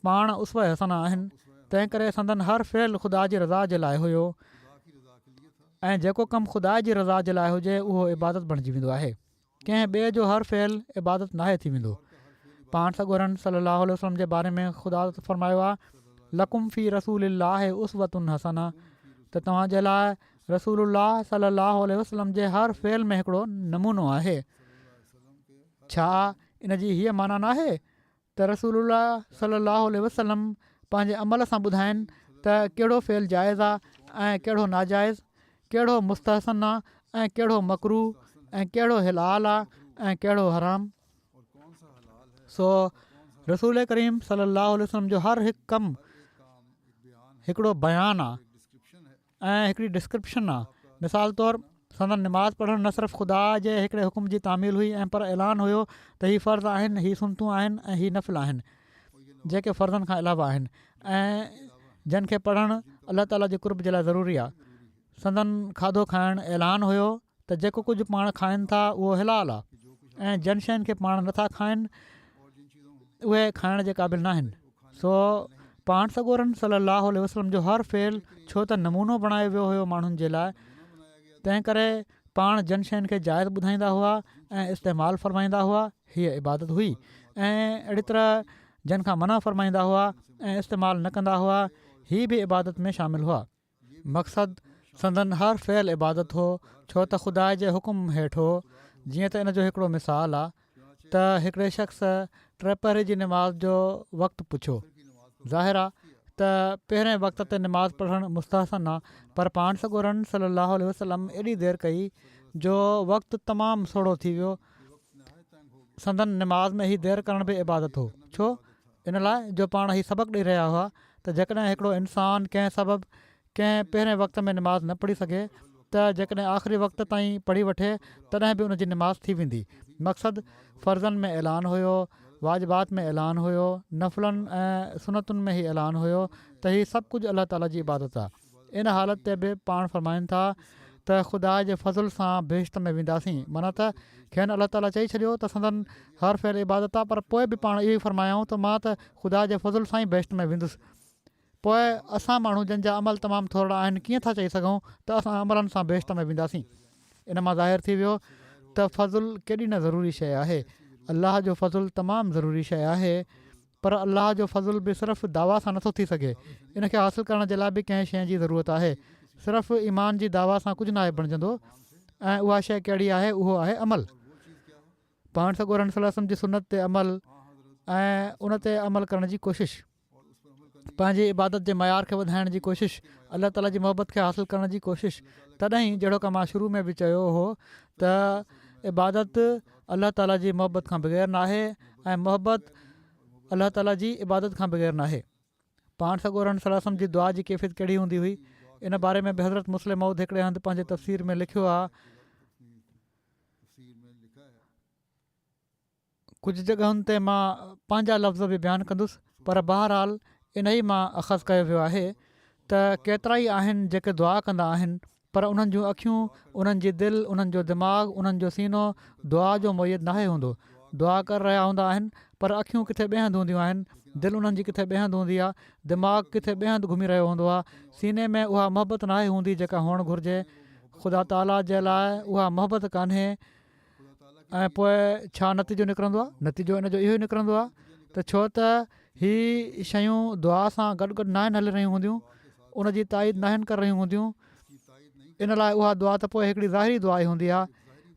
पाण उसवा हसना आहिनि, तंहिं करे संदन हर फ़ेल ख़ुदा जी रज़ा जे लाइ हुयो ऐं जेको कमु ख़ुदा जी रज़ा जे लाइ हुजे उहो इबादत बणिजी वेंदो आहे। कंहिं ॿिए जो हर फ़ेल इबादत नाहे थी वेंदो। पाण सॻोरनि सल्लल्लाहु अलैहि वसल्लम जे बारे में ख़ुदा फ़रमायो आहे लकुम फ़ी रसूलिल्लाहि उसवतुन हसना, त तव्हांजे लाइ रसूलुल्लाह सल्लल्लाहु अलैहि वसल्लम जे हर फ़ेल में हिकिड़ो नमूनो आहे। छा इन जी हीअ माना नाहे त रसूलुल्लाह सल्लल्लाहु अलैहि वसल्लम पंहिंजे अमल सां ॿुधाइनि त कहिड़ो फ़ेल जाइज़ आहे ऐं कहिड़ो नाजाइज़, कहिड़ो मुस्तहसन आहे ऐं कहिड़ो मकरू ऐं कहिड़ो हिलाल आहे ऐं कहिड़ो हराम। सो रसूल करीम सल्लल्लाहु अलैहि वसल्लम जो हर हिकु कमु हिकिड़ो बयानु आहे ऐं हिकिड़ी डिस्क्रिप्शन आहे। मिसाल तौरु संदन निमाज़ पढ़णु न सिर्फ़ु ख़ुदा जे हिकिड़े हुकुम जी तामील हुई ऐं पर ऐलान हुयो त हीअ फ़र्ज़ आहिनि, हीअ सुनतूं आहिनि ऐं हीअ नफ़िल आहिनि जेके फ़र्ज़नि खां अलावा आहिनि ऐं जिन खे पढ़णु अलाह ताला जे कुर्ब जे लाइ ज़रूरी आहे। संदन खाधो खाइणु ऐलान हुयो त जेको कुझु पाण खाइनि था उहो हिलाल आहे ऐं जिन शयुनि खे पाण नथा खाइनि उहे खाइण जे क़ाबिल न आहिनि। सो पाण सॻोरनि सल्लल्लाहु अलैहि वसल्लम जो हर फ़ेल छो त नमूनो बणायो वियो हुयो माण्हुनि जे लाइ, तंहिं करे पाण जिन शयुनि खे जाइज़ ॿुधाईंदा हुआ ऐं इस्तेमालु फ़रमाईंदा हुआ हीअ इबादत हुई ऐं अहिड़ी तरह जिन खां मना फ़रमाईंदा हुआ ऐं इस्तेमालु न कंदा हुआ हीअ बि इबादत में शामिलु हुआ। मक़सदु संदन हर फ़ेल इबादत हो छो त ख़ुदा जे हुकुम हेठि हो। जीअं त इन जो हिकिड़ो मिसाल आहे त हिकिड़े शख़्स टे पहर जी निमाज़ जो वक़्तु पुछो। ज़ाहिर आहे त पहिरें वक़्त ते निमाज़ पढ़णु मुस्तहसन आहे, पर पाण सॻोरनि सल्लल्लाहु अलैहि वसल्लम एॾी देरि कई जो वक़्तु तमामु सोढ़ो थी वियो। संदन निमाज़ में ही देरि करण बि इबादत हो। छो? इन लाइ जो पाण ही सबक़ु ॾेई रहिया हुआ त जेकॾहिं हिकिड़ो इंसानु कंहिं सबबु कंहिं पहिरें वक़्त में निमाज़ न पढ़ी सघे त जेकॾहिं आख़िरी वक़्त ताईं पढ़ी वठे तॾहिं बि उनजी निमाज़ थी वेंदी। मक़सदु फ़र्ज़नि में ऐलान हुयो, वाजिबात में ऐलान हुयो, नफ़िलनि ऐं सुनतुनि में ई ऐलान हुयो त हीअ सभु कुझु अलाह ताला जी इबादत आहे। इन हालत ते बि पाण फ़रमाइनि था त ख़ुदा जे फज़ुल सां बेश्त में वेंदासीं, माना त खेनि अलाह ताला चई छॾियो त संदन हर फ़ेल इबादत आहे, पर पोइ बि पाण इहो ई फ़रमायूं त मां त ख़ुदा जे फज़ुल सां ई बेश्त में वेंदुसि। पोइ असां माण्हू जंहिंजा अमल तमामु थोरा आहिनि कीअं था चई सघूं त असां अमलनि सां बेश्त में वेंदासीं। इन मां ज़ाहिर थी वियो त फज़ुल केॾी न ज़रूरी शइ आहे। अलाह जो फज़ुल तमामु ज़रूरी शइ आहे, पर अलाह जो फज़ुल बि सिर्फ़ु दावा सां नथो थी सघे। इन खे हासिलु करण जे लाइ बि कंहिं शइ जी ज़रूरत आहे। सिर्फ़ु ईमान जी दावा सां कुझु न आहे बणिजंदो ऐं उहा शइ कहिड़ी आहे, उहो आहे अमल। पाण सॻोरम सल्लल्लाहु अलैहि वसल्लम जी सुनत ते अमल ऐं उन ते अमल करण जी कोशिशि, पंहिंजी इबादत जे मयार खे वधाइण जी कोशिशि, अलाह ताला जी मोहबत खे हासिलु करण जी कोशिशि। तॾहिं जहिड़ो की मां शुरू में बि चयो हो त इबादत अलाह ताला जी मोहबत खां बग़ैर न आहे ऐं मोहबत अलाह ताला जी इबादत खां बग़ैर न आहे। पाण सॻोरम सल्लल्लाहु अलैहि वसल्लम जी दुआ जी कैफ़ियत कहिड़ी हूंदी हुई, इन बारे में बि हज़रत मुस्लिम मऊद हिकिड़े हंधि पंहिंजे तफ़सीर में लिखियो आहे। कुझु जॻहियुनि ते मां पंहिंजा लफ़्ज़ बि बयानु कंदुसि, पर बहरहाल इन ई मां अख़ज़ कयो वियो आहे त केतिरा ई आहिनि जेके दुआ कंदा आहिनि, पर उन्हनि जूं अखियूं, उन्हनि जी दिलि, उन्हनि जो दिमाग़ु, उन्हनि जो सीनो दुआ जो मुयद नाहे हूंदो। दुआ करे रहिया हूंदा आहिनि पर अखियूं किथे ॿिए हंधि हूंदियूं आहिनि, दिलि उन्हनि जी किथे ॿिए हंधि हूंदी आहे, दिमाग़ु किथे ॿिए हंधि घुमी रहियो हूंदो आहे, सीने में उहा मोहबत नाहे हूंदी जेका हुअणु घुरिजे। ख़ुदा ताला जे लाइ उहा मोहबत कान्हे ऐं पोइ छा नतीजो निकिरंदो आहे? नतीजो इन जो इहो ई निकिरंदो आहे त छो त ही शयूं दुआ सां गॾु गॾु न आहिनि हली रहियूं हूंदियूं, उन जी ताईद न आहिनि करे रहियूं हूंदियूं, इन लाइ उहा दुआ त पोइ हिकिड़ी ज़ाहिरी दुआ ई हूंदी आहे।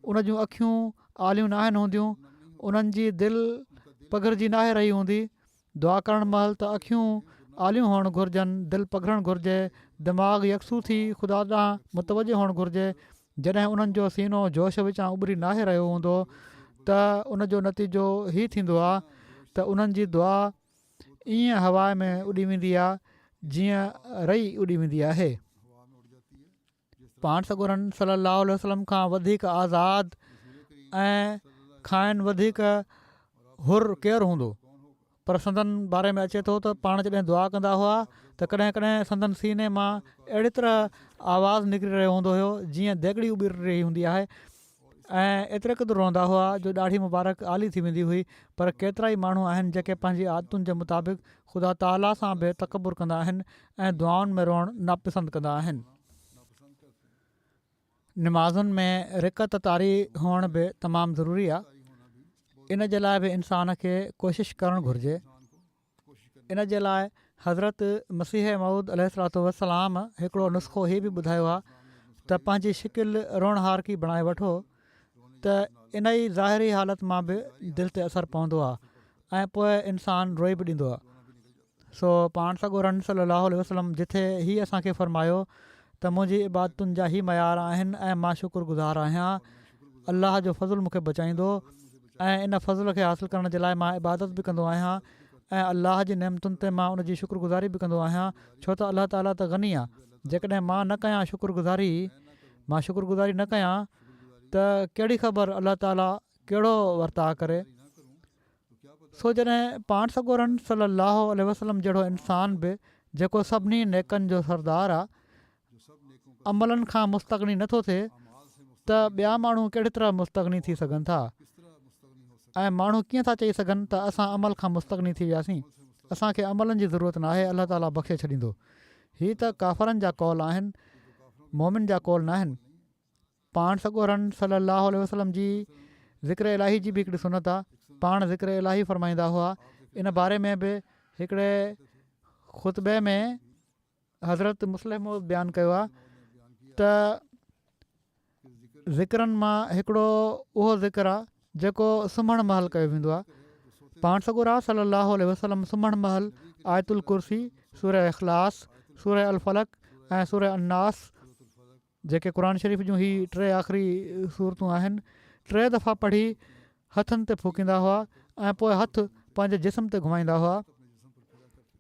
उन जूं अखियूं आलियूं न आहिनि हूंदियूं, उन्हनि जी दिलि पघिरजी नाहे रही हूंदी। दुआ करण महिल त अखियूं आलियूं हुअणु घुरिजनि, दिलि पघिरणु घुरिजे, दिमाग़ु यकसू थी ख़ुदा ॾांहुं मुतवजो हुअणु घुरिजे। जॾहिं उन्हनि जो सीनो जोश विचां उॿरी नाहे रहियो हूंदो त उन जो नतीजो ई थींदो आहे त उन्हनि जी दुआ ईअं हवा में उॾी वेंदी आहे जीअं रई उॾी वेंदी आहे। पाण सॻोरम सल्लल्लाहु अलैहि वसल्लम खां वधीक आज़ादु ऐं खाइनि वधीक हुर केरु हूंदो, पर संदन बारे में अचे थो त पाण जॾहिं दुआ कंदा हुआ त कॾहिं कॾहिं संदन सीने मां अहिड़ी तरह आवाज़ु निकिरी रहियो हूंदो हुयो जीअं देॻड़ी उॿरी रही हूंदी आहे ऐं एतिरे क़दुरु रहंदा हुआ जो ॾाढी मुबारक आली थी वेंदी हुई। पर केतिरा ई माण्हू आहिनि जेके पंहिंजी आदतुनि जे मुताबिक़ ख़ुदा ताला सां बि तकबुर कंदा आहिनि ऐं दुआउनि में रोअणु नापसंदि कंदा आहिनि। निमाज़ुनि में रिकत तारी हुअण बि तमामु ज़रूरी आहे। इन जे लाइ बि इंसान खे कोशिशि करणु घुरिजे। इन जे लाइ हज़रत मसीह मऊद अलैहिस्सलातु वस्सलाम हिकिड़ो नुस्ख़ो हीअ बि ॿुधायो आहे त पंहिंजी शिकिल रोअणहारकी बणाए वठो त इन ई ज़ाहिरी हालत मां बि दिलि ते असरु पवंदो आहे ऐं पोइ इंसानु रोई बि ॾींदो आहे। सो पाण सॻोरम सल्लल्लाहु अलैहि वसल्लम जिथे हीअ असांखे फ़रमायो त मुंहिंजी इबादतुनि जा ई मयार आहिनि ऐं मां शुक्रगुज़ार आहियां, अलाह जो फज़ुलु मूंखे बचाईंदो ऐं इन फज़ुल खे हासिलु करण जे लाइ मां इबादत बि कंदो आहियां ऐं अलाह जी नेमतुनि ते मां उनजी शुक्रगुज़ारी बि कंदो आहियां, छो त अलाह ताला त गनी आहे। जेकॾहिं मां न कयां शुक्रगुज़ारी न कयां त कहिड़ी ख़बर अलाह ताला कहिड़ो वर्ताव करे। सो जॾहिं पाण सॻोरम सल्लल्लाहु अलैहि वसल्लम जहिड़ो इंसान बि जेको सभिनी नेकनि जो सरदार आहे अमलनि खां मुस्तगनी नथो थिए त ॿिया माण्हू कहिड़ी तरह मुस्तगनी थी सघनि था ऐं माण्हू कीअं था चई सघनि त असां अमल खां मुस्तगनी थी वियासीं। असांखे अमलनि जी ज़रूरत न आहे, अलाह ताला बख़्शे छॾींदो। हीअ त काफ़रनि जा कौल आहिनि, मोमिन जा कौल न आहिनि। पाण सॻोरम सल्लल्लाहु अलैहि वसल्लम जी ज़िक्र इलाही जी बि हिकिड़ी सुनत आहे। पाण ज़िक्र इलाही फ़रमाईंदा हुआ। इन बारे में बि हिकिड़े ख़ुतबे में हज़रत मुस्लिम बयानु कयो आहे त ज़िक्रनि मां हिकिड़ो उहो ज़िक्र आहे जेको सुम्हणु महिल कयो वेंदो आहे। पाण सॻोरम सल्लल्लाहु अलैहि वसल्लम सुम्हणु महिल आयतुल कुर्सी, सूरह इख़लास, सूरह अल फलक ऐं सूरह अन्नास जेके क़ुर शरीफ़ जूं ही 3 आख़िरी सूरतूं आहिनि 3 दफ़ा पढ़ी हथनि ते फूकींदा हुआ ऐं पोइ हथु पंहिंजे जिस्म ते घुमाईंदा हुआ।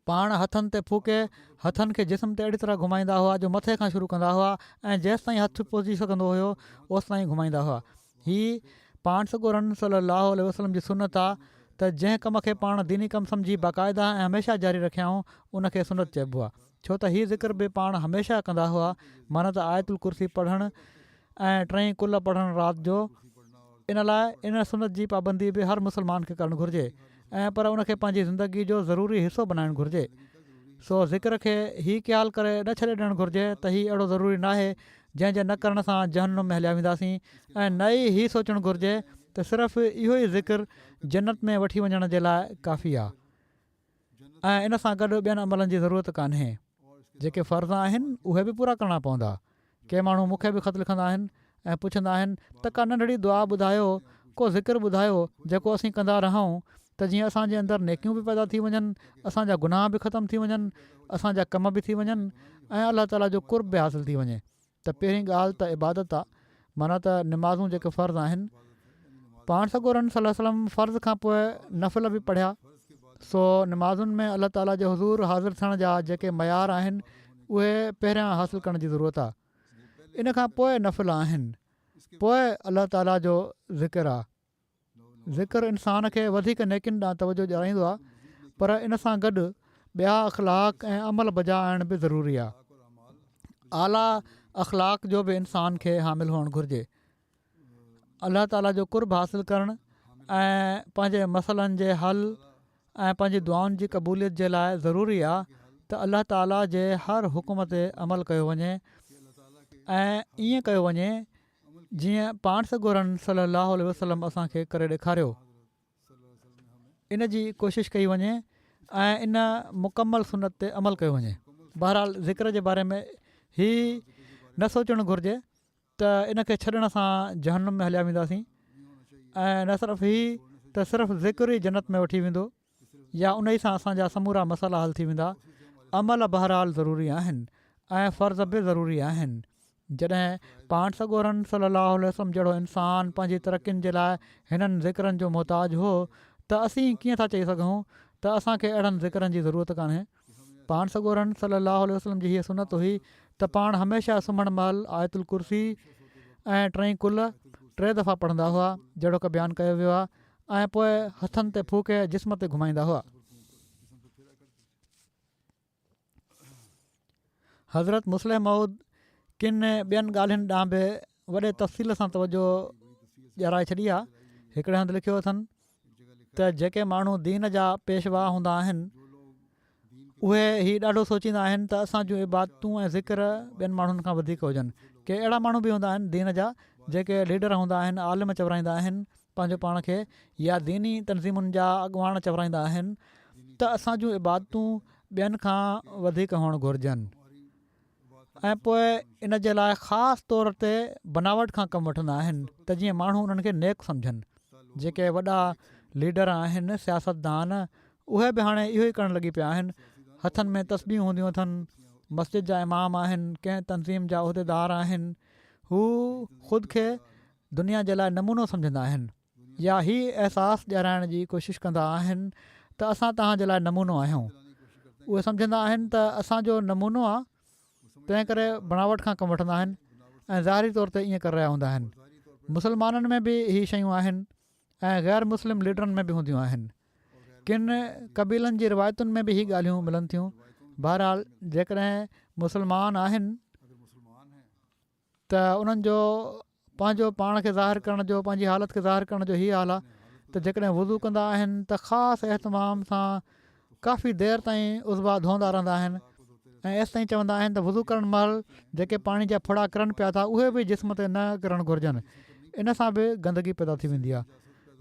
पाण हथनि ते फूके हथनि खे जिस्म ते अहिड़ी तरह घुमाईंदा हुआ जो मथे खां शुरू कंदा हुआ ऐं जेसि ताईं हथु पहुची सघंदो हुयो ओसि ताईं घुमाईंदा हुआ। हीअ पाण सॻोरम सल्लल्लाहु अलैहि वसल्लम जी सुनत आहे त जंहिं कम खे पाण दीनी कमु सम्झी बाक़ाइदा ऐं हमेशह जारी रखियाऊं उनखे सुनत चइबो आहे। छो त हीअ ज़िक्र बि पाण हमेशह कंदा हुआ, माना त आयतुल कुर्सी पढ़णु ऐं 3 कुल पढ़णु राति जो। इन लाइ इन सुनत जी पाबंदी बि हर मुस्लमान खे करणु घुरिजे ऐं पर उनखे पंहिंजी ज़िंदगी जो ज़रूरी हिसो बनाइणु घुरिजे। सो ज़िक्र खे हीअ ख़्यालु करे न छॾे ॾियणु घुरिजे त हीअ अहिड़ो ज़रूरी न आहे जंहिंजे न करण सां जहन्नुम में हलिया वेंदासीं ऐं न ई हीअ सोचणु घुरिजे त सिर्फ़ु इहो ई ज़िक्र जन्नत में वठी वञण जे लाइ काफ़ी आहे। ऐं इन सां गॾु ॿियनि अमलनि जी ज़रूरत कान्हे। जेके फ़र्ज़ आहिनि उहे बि पूरा करणा पवंदा। के माण्हू मूंखे बि ख़त लिखंदा आहिनि ऐं पुछंदा आहिनि त का नंढड़ी दुआ ॿुधायो, को ज़िक्र ॿुधायो जेको असीं कंदा रहूं त जीअं असांजे अंदरि नेकियूं बि पैदा थी वञनि, असांजा गुनाह बि ख़तमु थी वञनि, असांजा कम बि थी वञनि ऐं अलाह ताला जो कुर्ब बि हासिलु थी वञे। त पहिरीं ॻाल्हि त इबादत आहे, माना त निमाज़ूं जेके फ़र्ज़ आहिनि। पाण सॻोरन सल्लल्लाहु अलैहि वसल्लम फ़र्ज़ खां पोइ नफ़िल बि पढ़िया। सो निमाज़ुनि में अलाह ताला जे हुज़ूर हाज़िर थियण जा जेके मयार आहिनि उहे पहिरियां हासिलु करण जी ज़रूरत आहे। इन खां पोइ नफ़िल आहिनि, पोइ अलाह ताला जो ज़िक्र आहे। ज़िक्र इंसान खे वधीक नेकियुनि ॾांहुं तवजो ॾियारींदो आहे, पर इन सां गॾु ॿिया अख़लाक ऐं अमल बजा आणण बि ज़रूरी आहे। आला अख़लाक जो बि इंसान खे हामिल हुअणु घुरिजे। अलाह ताला जो कुर्ब हासिलु करणु ऐं पंहिंजे मसइलनि जे हल ऐं पंहिंजी दुआउनि जी क़बूलियत जे लाइ ज़रूरी आहे त अलाह ताला जे हर हुकुम ते अमल कयो वञे ऐं ईअं कयो वञे जीअं पाण सॻोरन सल्लल्लाहु अलैहि वसल्लम असांखे करे ॾेखारियो। इन जी कोशिशि कई वञे ऐं इन मुकमल सुनत ते अमल कयो वञे। बहरहाल ज़िक्र जे बारे में ही न सोचणु घुरिजे त इन खे छॾण सां जहन्नुम में हलिया वेंदासीं ऐं न सिर्फ़ु ही त सिर्फ़ु ज़िक्र ई जन्नत में वठी वेंदो या उन ई सां असांजा समूरा मसाला हल थी वेंदा। अमल बहरहाल ज़रूरी आहिनि ऐं फ़र्ज़ बि ज़रूरी आहिनि। जॾहिं पाण सॻोरन सल्लल्लाहु अलैहि वसल्लम जहिड़ो इंसानु पंहिंजी तरक़ियुनि जे लाइ हिननि ज़िक्रनि जो मुहताज हो त असीं कीअं था चई सघूं त असांखे अहिड़नि ज़िक्रनि जी ज़रूरत कान्हे। पाण सॻोरन सल्लल्लाहु अलैहि वसल्लम जी हीअ सुनत हुई त पाण हमेशह सुम्हण महिल आयतुल कुर्सी ऐं टई कुल 3 दफ़ा पढ़ंदा हुआ जहिड़ो की बयानु कयो वियो आहे ऐं पोइ हथनि ते फूके जिस्म ते घुमाईंदा हुआ। हज़रत मुस्लिम मऊद किन ॿियनि ॻाल्हियुनि ॾांहुं बि वॾे तफ़सील सां तवजो ॾियाराए छॾी आहे। हिकिड़े हंधि लिखियो अथनि त जेके माण्हू दीन जा पेशवा हूंदा आहिनि उहे ही ॾाढो सोचींदा आहिनि त असां जूं इबादतूं ऐं ज़िक्र ॿियनि माण्हुनि खां वधीक हुजनि। के अहिड़ा माण्हू बि हूंदा आहिनि दीन जा जेके लीडर हूंदा आहिनि, आलिम चवराईंदा आहिनि पंहिंजो पाण खे, या दीनी तनज़ीमुनि जा अॻुवान चवराईंदा आहिनि त असां जूं इबादतूं ॿियनि खां वधीक हुअणु घुरिजनि ऐं पोइ इन जे लाइ ख़ासि तौर ते बनावट खां कमु वठंदा आहिनि त जीअं माण्हू उन्हनि खे नेक सम्झनि। जेके वॾा लीडर आहिनि, सियासतदान, उहे बि हाणे इहो ई करणु लॻी पिया आहिनि। हथनि में तस्बीहूं हूंदियूं अथनि, मस्जिद जा इमाम आहिनि, कंहिं तनज़ीम जा उहिदेदार आहिनि, हू ख़ुदि खे दुनिया जे लाइ नमूनो सम्झंदा आहिनि या ही अहसासु ॾियाराइण जी कोशिशि कंदा आहिनि त असां तव्हांजे लाइ नमूनो आहियूं। उहे सम्झंदा आहिनि त असांजो नमूनो आहे, तंहिं करे बनावट खां कमु वठंदा आहिनि ऐं ज़ाहिरी तौर ते ईअं करे रहिया हूंदा आहिनि। मुस्लमाननि में बि इहे शयूं आहिनि ऐं ग़ैर मुस्लिम लीडरनि में बि हूंदियूं आहिनि। किन क़बीलनि जी रिवायतुनि में बि इहे ॻाल्हियूं मिलनि थियूं। बहरहाल जेकॾहिं मुस्लमान आहिनि त उन्हनि जो पंहिंजो पाण खे ज़ाहिर करण जो, पंहिंजी हालत खे ज़ाहिर करण जो हीअ हाल आहे त जेकॾहिं वुज़ू कंदा आहिनि त ख़ासि एहतमाम सां काफ़ी देरि ताईं उज़वा धोईंदा रहंदा आहिनि ऐं एसि ताईं चवंदा आहिनि त वुज़ू करण महिल जेके पाणी जा फुड़ा किरनि पिया था उहे बि जिस्म ते न किरणु घुरिजनि। इन सां बि गंदगी पैदा थी वेंदी आहे।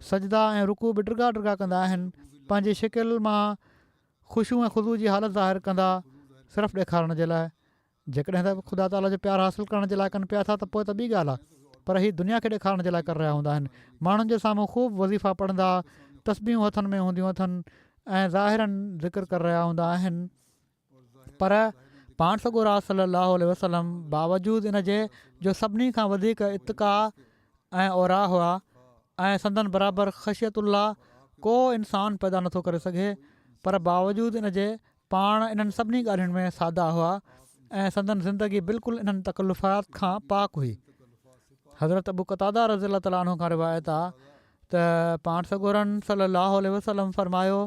सजदा ऐं रुकू बि डिघा डिघा कंदा आहिनि, पंहिंजी शिकिल मां ख़ुशू ऐं ख़ुज़ू जी हालत ज़ाहिर कंदा सिर्फ़ु ॾेखारण जे लाइ। जेकॾहिं त ख़ुदा ताला जो प्यारु हासिलु करण जे लाइ कनि पिया था त पोइ त ॿी ॻाल्हि आहे, पर हीअ दुनिया खे ॾेखारण जे लाइ करे रहिया हूंदा आहिनि। माण्हुनि जे साम्हूं ख़ूब वज़ीफ़ा पढ़ंदा, तस्बीहूं हथनि में हूंदियूं अथनि ऐं ज़ाहिरनि ज़िक्र करे रहिया हूंदा आहिनि, पर पाण सॻोरा सल्लल्लाहु अलैहि वसल्लम बावजूदि इन जे जो सभिनी खां वधीक इत्का ऐं औरा हुआ ऐं संदन बराबरि ख़शियतुल्लाह को इंसानु पैदा नथो करे सघे, पर बावजूदि इन जे पाण इन्हनि सभिनी ॻाल्हियुनि में सादा हुआ ऐं संदन ज़िंदगी बिल्कुलु इन्हनि तकल्लुफ़ात खां पाक हुई। हज़रत अबू क़तादा रज़ियल्लाहु तआला अन्हु खां रिवायत आहे त पाण सॻोरन सल्लल्लाहु अलैहि वसल्लम फरमायो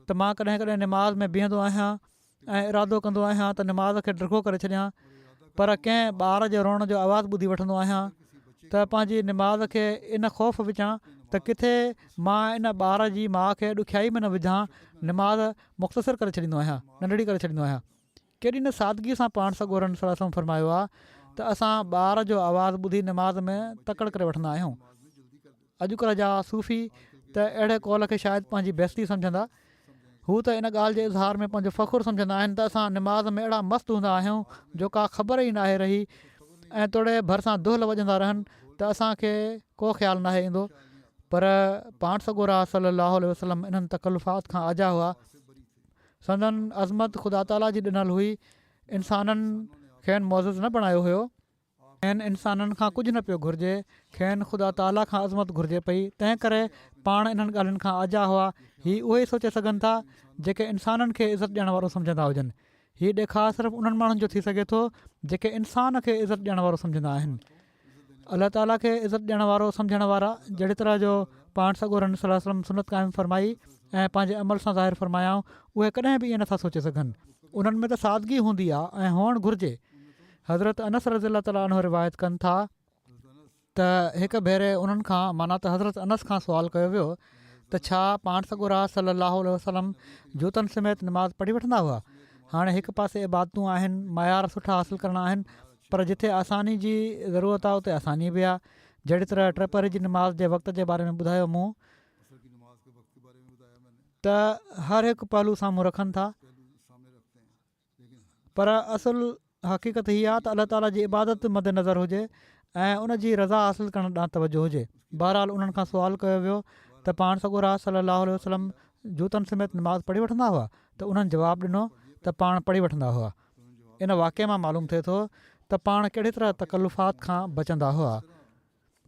त मां कॾहिं कॾहिं निमाज़ में बीहंदो आहियां ऐं इरादो कंदो आहियां त निमाज़ खे डिघो करे छॾियां, पर कंहिं ॿार जे रोअण जो आवाज़ु ॿुधी वठंदो आहियां त पंहिंजी निमाज़ खे इन ख़ौफ़ विझां त किथे मां इन ॿार जी माउ खे ॾुखियाई में न विझां, निमाज़ मुख़्तसिर करे छॾींदो आहियां, नंढड़ी करे छॾींदो आहियां। केॾी न सादगी सां पाण सॻोरन सल्लल्लाहु अलैहि वसल्लम फरमायो आहे त असां ॿार जो आवाज़ु ॿुधी निमाज़ में तकड़ करे वठंदा आहियूं। अॼुकल्ह जा सूफ़ी त अहिड़े कौल खे शायदि पंहिंजी बेइज़ती सम्झंदा हू त इन ॻाल्हि जे इज़हार में पंहिंजो फ़ख़ुरु सम्झंदा आहिनि त असां निमाज़ में अहिड़ा मस्तु हूंदा आहियूं जो का ख़बर ई नाहे रही ऐं तोड़े भरिसां दुहिल वॼंदा रहनि त असांखे को ख़्यालु नाहे ईंदो। पर पाण सॻोरा सलाहु वसलम इन्हनि तकल्लुफ़ात खां आजा हुआ। संदन अज़मत ख़ुदा ताला जी ॾिनल हुई। इंसाननि खेनि मौज़ूज़ न बणायो हुयो। खेनि इंसाननि खां कुझु न पियो घुरिजे, खेनि ख़ुदा ताला खां अज़मत घुरिजे पई। तंहिं करे पाण इन्हनि ॻाल्हियुनि खां आजा हुआ। हीअ उहे सोचे सघनि था जेके इंसाननि खे इज़त ॾियण वारो सम्झंदा हुजनि। हीअ ॾेखार सिर्फ़ु उन्हनि माण्हुनि जो थी सघे थो जेके इंसान खे इज़त ॾियण वारो सम्झंदा आहिनि। अलाह ताला खे इज़त ॾियण वारो सम्झण वारा जहिड़ी तरह जो पाण सॻोरनि सल्लल्लाहु अलैहि वसल्लम सुनत क़ाइमु फरमाई ऐं पंहिंजे अमल सां ज़ाहिर फरमायाऊं, उहे कॾहिं बि ईअं नथा सोचे सघनि। उन्हनि में त सादगी हूंदी आहे ऐं हुअणु घुरिजे। हज़रत अनस रज़ियल्लाहु ताला अन्हु रिवायत कनि था त हिकु भेरे उन्हनि खां माना त हज़रत अनस खां सुवालु कयो वियो त छा पाण सॻोरा सलाहु वसलम जूतनि समेत निमाज़ पढ़ी वठंदा हुआ। हाणे हिकु पासे इबादतूं आहिनि, मयार सुठा हासिलु करणा आहिनि, पर जिथे आसानी जी ज़रूरत आहे उते आसानी बि आहे। जहिड़ी तरह टे जी निमाज़ जे वक़्त जे बारे में ॿुधायो मूं त हर हिकु पहलू साम्हूं रखनि था, पर असुलु हक़ीक़त हीअ आहे त अलाह ताला जी इबादत मद्देनज़र हुजे ऐं उन जी रज़ा हासिलु करण ॾांहुं तवजो हुजे। बहरहाल उन्हनि खां सुवालु कयो वियो त पाण सॻोरा सलाहु वसलम जूतनि समेत निमाज़ पढ़ी वठंदा हुआ, त उन्हनि जवाबु ॾिनो त पाण पढ़ी वठंदा हुआ। इन वाक़े मां मालूम थिए थो त पाण कहिड़ी तरह तकल्लुफ़ात खां बचंदा हुआ।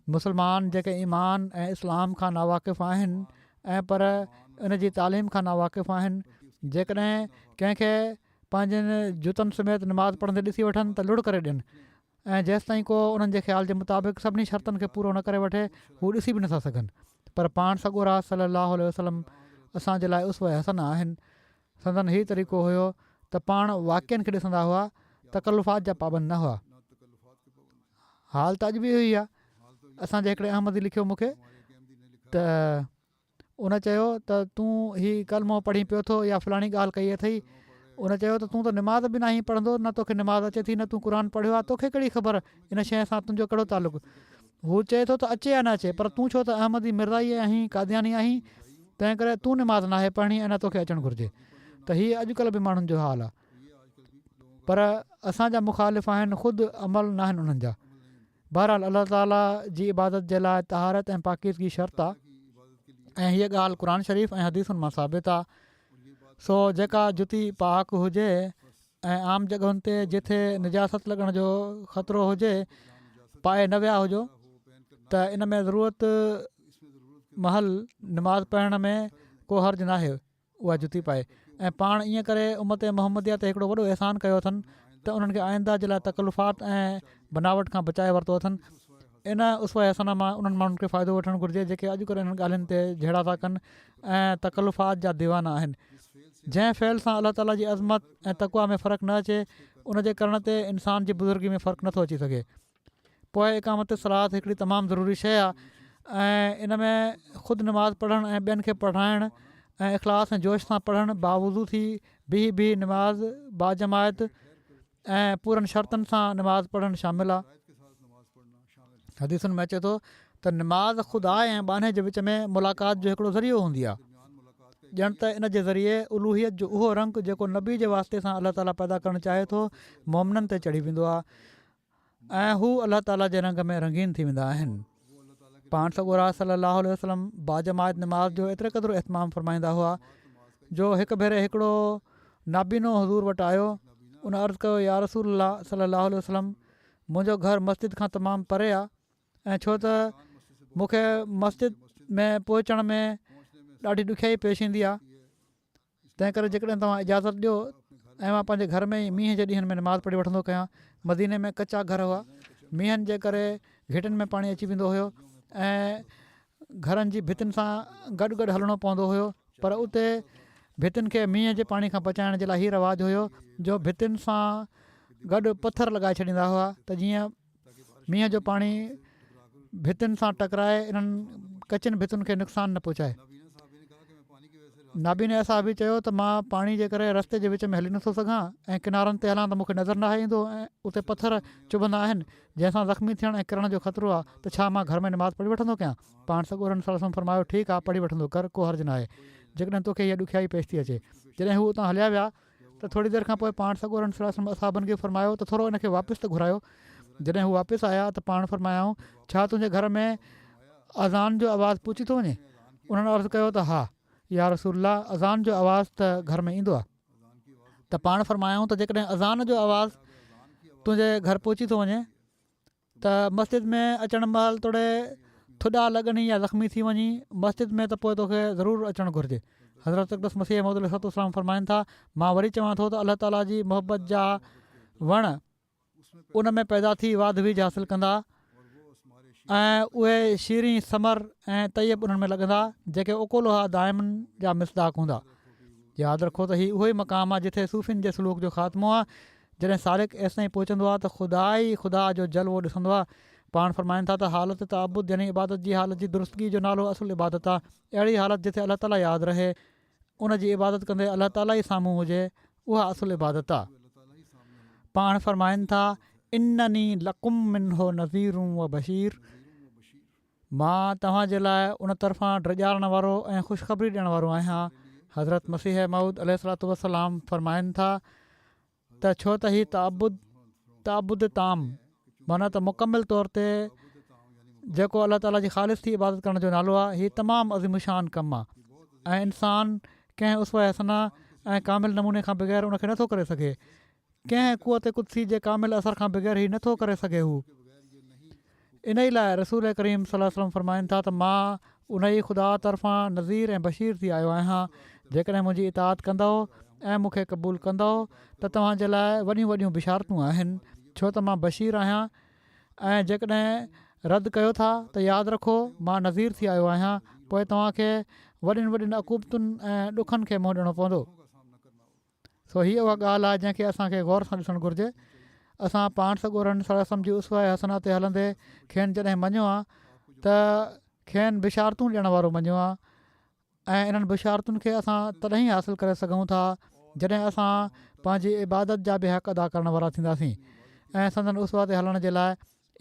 मुस्लमान जेके ईमान ऐं इस्लाम खां नावाक़िफ़ आहिनि ऐं पर इन जी तालीम खां नावाक़िफ़ आहिनि, जेकॾहिं कंहिंखे पंहिंजनि जूतनि समेत निमाज़ पढ़ंदे ॾिसी वठनि त लुड़ करे ॾियनि ऐं जेसि ताईं को उन्हनि जे ख़्याल जे मुताबिक़ सभिनी शर्तनि खे पूरो न करे वठे हू ॾिसी बि नथा सघनि। पर पाण सॻोरा सलाहु वसलम असांजे लाइ उसवा हसन आहिनि। संदन हीउ तरीक़ो हुयो त पाण वाक़िअनि खे ॾिसंदा हुआ, तकल्लुफ़ात जा पाबंद न हुआ। हाल त अॼु बि हुई आहे। असांजे हिकिड़े अहमदी लिखियो मूंखे त उन चयो त तूं हीउ कलमो पढ़ी पियो थो या फलाणी ॻाल्हि कई अथई। उन चयो त तूं त निमाज़ बि न पढ़ंदो, न तोखे निमाज़ अचे थी, न तूं क़ुर पढ़ियो आहे, तोखे कहिड़ी ख़बर इन शइ सां तुंहिंजो कहिड़ो तालुक़ु। हू चए थो त अचे या न अचे, पर तूं छो त अहमदी मिर्ज़ाई आहीं, कादियानी आहीं, तंहिं करे तूं निमाज़ नाहे पढ़णी ऐं न तोखे अचणु घुरिजे। त हीअ अॼुकल्ह बि माण्हुनि जो हाल आहे। पर असांजा मुखालिफ़ आहिनि, ख़ुदि अमल न आहिनि उन्हनि जा। बहरहाल अलाह ताला जी इबादत जे लाइ तहारत ऐं पाकीज़गी शर्त आहे ऐं हीअ ॻाल्हि क़ुर शरीफ़ ऐं हदीसुनि मां साबित आहे। सो जेका जुती पाक हुजे ऐं आम जॻहुनि ते जिथे निजासत लॻण जो ख़तरो हुजे पाए न विया हुजो, त इन में ज़रूरत महल निमाज़ पढ़ण में को हर्ज़ु नाहे उहा जुती पाए। ऐं पाण ईअं करे उम्मत मुहम्मदिया ते हिकिड़ो वॾो अहसान कयो अथनि त उन्हनि खे आइंदा जे लाइ तकल्लुफ़ात ऐं बनावट खां बचाए वरितो अथनि। इन उसवा हसन मां उन्हनि माण्हुनि खे फ़ाइदो वठणु घुरिजे जेके अॼुकल्ह इन्हनि ॻाल्हियुनि ते जहिड़ा था कनि ऐं तकल्लुफ़ात जा दीवाना आहिनि। जंहिं फ़ैल सां अलाह ताला जी अज़मत ऐं तक़वा में फ़र्क़ु न अचे, उन जे करण ते इंसान जी बुज़ुर्गी में फ़र्क़ु नथो अची सघे। पोइ इक़ामत सलात हिकिड़ी तमामु ज़रूरी शइ आहे ऐं इन में ख़ुदि निमाज़ पढ़णु ऐं ॿियनि खे पढ़ाइणु ऐं इख़लास ऐं जोश सां पढ़णु, बावज़ू थी बि निमाज़ बाजमायत ऐं पूरनि शर्तनि सां निमाज़ पढ़णु शामिलु आहे। हदीसुनि में अचे थो त निमाज़ ख़ुदा ऐं बाने जे विच में मुलाक़ात जो हिकिड़ो ज़रियो हूंदी आहे। ॼण त इन जे ज़रिए उलूहियत जो उहो रंग जेको नबी जे वास्ते सां अलाह ताला पैदा करणु चाहे थो मोमिननि ते चढ़ी वेंदो आहे ऐं हू अलाह ताला जे रंग में रंगीन थी वेंदा आहिनि। पाण सॻोरा सलाहु वसलम बाजमायत निमाज़ जो एतिरे क़दुरु एतमाम फ़रमाईंदा हुआ जो हिकु भेरे हिकिड़ो नाबीनो हज़ूर वटि आयो। उन अर्ज़ु कयो, या रसूल सलाहु वसलम, मुंहिंजो घरु मस्जिद खां तमामु परे आहे ऐं छो त मूंखे मस्जिद में पहुचण में ॾाढी ॾुखियाई पेश ईंदी आहे। तंहिं करे जेकॾहिं तव्हां इजाज़त ॾियो ऐं मां पंहिंजे घर में ई मींहं जे ॾींहंनि में निमाज़ पढ़ी वठंदो कयां। मदीने में कचा घर हुआ, मींहनि जे करे घिटियुनि में पाणी अची वेंदो हुयो ऐं घरनि जी भितियुनि सां गॾु गॾु हलणो पवंदो हुयो। पर उते भितियुनि खे मींहं जे पाणी खां बचाइण जे लाइ हीउ रवाजु हुयो जो भितियुनि सां गॾु पथर लॻाए छॾींदा हुआ त जीअं मींहं जो पाणी भितियुनि सां टकराए इन्हनि कचियुनि भितियुनि खे नुक़सानु न पहुचाए। नाबीने असां बि चयो त मां पाणी जे करे रस्ते जे विच में हली नथो सघां ऐं किनारनि ते हलां त मूंखे नज़र न ईंदो ऐं उते पथर चुभंदा आहिनि जंहिंसां ज़ख़्मी थियण ऐं किरण जो ख़तरो आहे, त छा मां घर में निमाज़ पढ़ी वठंदो कयां। पाण सॻोरनि सां फरमायो, ठीकु आहे, पढ़ी वठंदो कर, को हर्ज़ु न आहे। जेकॾहिं तोखे इहा ॾुखियाई पेश थी अचे। जॾहिं हू उतां हलिया विया त थोरी देरि खां पोइ पाण सॻोरन सलाहु असाबनि खे फरमायो त थोरो इनखे वापसि त घुरायो। जॾहिं हू वापसि आया त पाण फरमायाऊं छा तुंहिंजे घर में अज़ान जो आवाज़ु पहुची थो वञे? उन्हनि अर्ज़ु कयो त हा या रसूलल्लाह, अज़ान जो आवाज़ु त घर में ईंदो आहे। त पाण फरमायाऊं त जेकॾहिं अज़ान जो आवाज़ु तुंहिंजे घर पहुची थो वञे त मस्जिद में अचणु महिल तोड़े थुॾा लॻनि या ज़ख़्मी थी वञी मस्जिद में त पोइ तोखे ज़रूरु अचणु घुरिजे। हज़रत अक़दस मसीह मौद अलैहिस्सलाम फरमाइनि था, मां वरी चवां थो त अलाह ताला जी मोहबत जा वण उन में पैदा थी वाध बीज हासिलु कंदा ऐं उहे शीरी समर ऐं तयब उन्हनि में लॻंदा जेके ओकोलोहा दाइमनि जा मिसदाक हूंदा। यादि रखो त हीउ उहो ई मक़ामु आहे जिथे सूफ़िन जे सलूक जो ख़ात्मो आहे। जॾहिं सालिक एसिताईं पहुचंदो आहे त ख़ुदा जो जलवो ॾिसंदो आहे। पाण फरमाइनि था त हालत ताबुद यानी इबादत जी हालत जी दुरुस्तगी जो नालो असुल इबादत आहे। अहिड़ी हालत जिथे अलाह ताला यादि रहे, उन जी इबादत कंदे अलाह ताला ई साम्हूं हुजे, उहा असुल इबादत आहे। पाण फरमाइनि था इन्ननी लकुम मिनहो नज़ीरुं व बशीर, मां तव्हांजे लाइ उन तरफ़ां ड्रॼारण वारो ऐं ख़ुशख़बरी ॾियण वारो आहियां। हज़रत मसीह मऊद अलैहिस्सलातु वस्सलाम फरमाइनि था त छो त हीउ ताबुद ताम माना त मुकमिल तौर ते जेको अलाह ताला जी ख़ालिस थी इबादत करण जो नालो आहे, हीउ तमामु अज़ीमुशान कमु आहे ऐं इंसानु कंहिं उसवा हसना ऐं कामिल नमूने खां बग़ैर उनखे नथो करे सघे। कंहिं कुवत कुदसी जे कामिल असर खां बग़ैर हीउ नथो करे सघे। हू इन ई लाइ रसूल करीम सल्लल्लाहु अलैहि वसल्लम फरमाइनि था त मां उन ई ख़ुदा तरफ़ां नज़ीर ऐं बशीर थी आयो आहियां। जेकॾहिं मुंहिंजी इताअत कंदो ऐं मूंखे क़बूलु कंदो त तव्हांजे लाइ वॾियूं वॾियूं बिशारतूं आहिनि, छो त मां बशीर आहियां। ऐं जेकॾहिं रद्द कयो था त यादि रखो मां नज़ीर थी आयो आहियां, पोइ तव्हांखे वॾियुनि वॾियुनि अकूबतुनि ऐं ॾुखनि खे मुंहुं ॾियणो पवंदो। सो हीअ उहा ॻाल्हि आहे जंहिंखे असांखे गौर सां ॾिसणु घुरिजे। असां पाण सॻोरन सलम जी उसवा हसना ते हलंदे खेनि जॾहिं मञियो आहे त खेनि बिशारतूं ॾियण वारो मञियो आहे ऐं इन्हनि बिशारतुनि खे असां तॾहिं हासिलु करे सघूं था जॾहिं असां पंहिंजी इबादत जा बि हक़ अदा करण वारा थींदासीं ऐं संदन उसवा ते हलण जे लाइ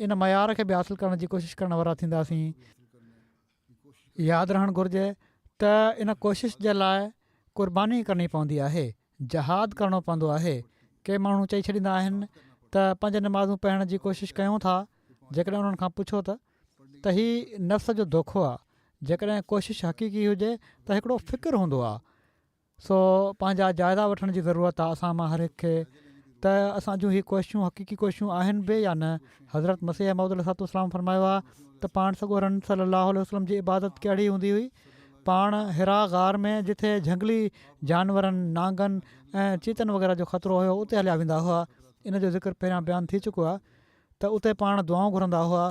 इन मयार खे बि हासिलु करण जी कोशिशि करण वारा थींदासीं। यादि रहणु घुरिजे त इन कोशिशि जे लाइ क़ुर्बानी करणी पवंदी आहे, जहाद करिणो पवंदो आहे। के माण्हू चई छॾींदा आहिनि त 5 नमाज़ूं पढ़ण जी कोशिशि कयूं था। जेकॾहिं उन्हनि खां पुछो त हीउ नफ़्स जो धोखो आहे। जेकॾहिं कोशिशि हक़ीक़ी हुजे त हिकिड़ो फ़िक्रु हूंदो आहे। सो पंहिंजा जाइज़ा वठण जी ज़रूरत आहे असां मां हर हिकु खे त असां जूं हीअ कोशिशूं हक़ीक़ी कोशिशूं आहिनि बि या न। हज़रत मसीह मऊद अलैहिस्सलाम फरमायो आहे त पाण सॻोरन सल्लल्लाहु अलैहि वसल्लम जी इबादत कहिड़ी हूंदी हुई। पाण हिरा गार में जिथे झंगली जानवरनि नांगनि ऐं चीतनि वग़ैरह जो ख़तरो हुयो उते हलिया वेंदा हुआ। इन जो ज़िक्र पहिरियां बयानु थी चुको आहे त उते पाण दुआऊं घुरंदा हुआ।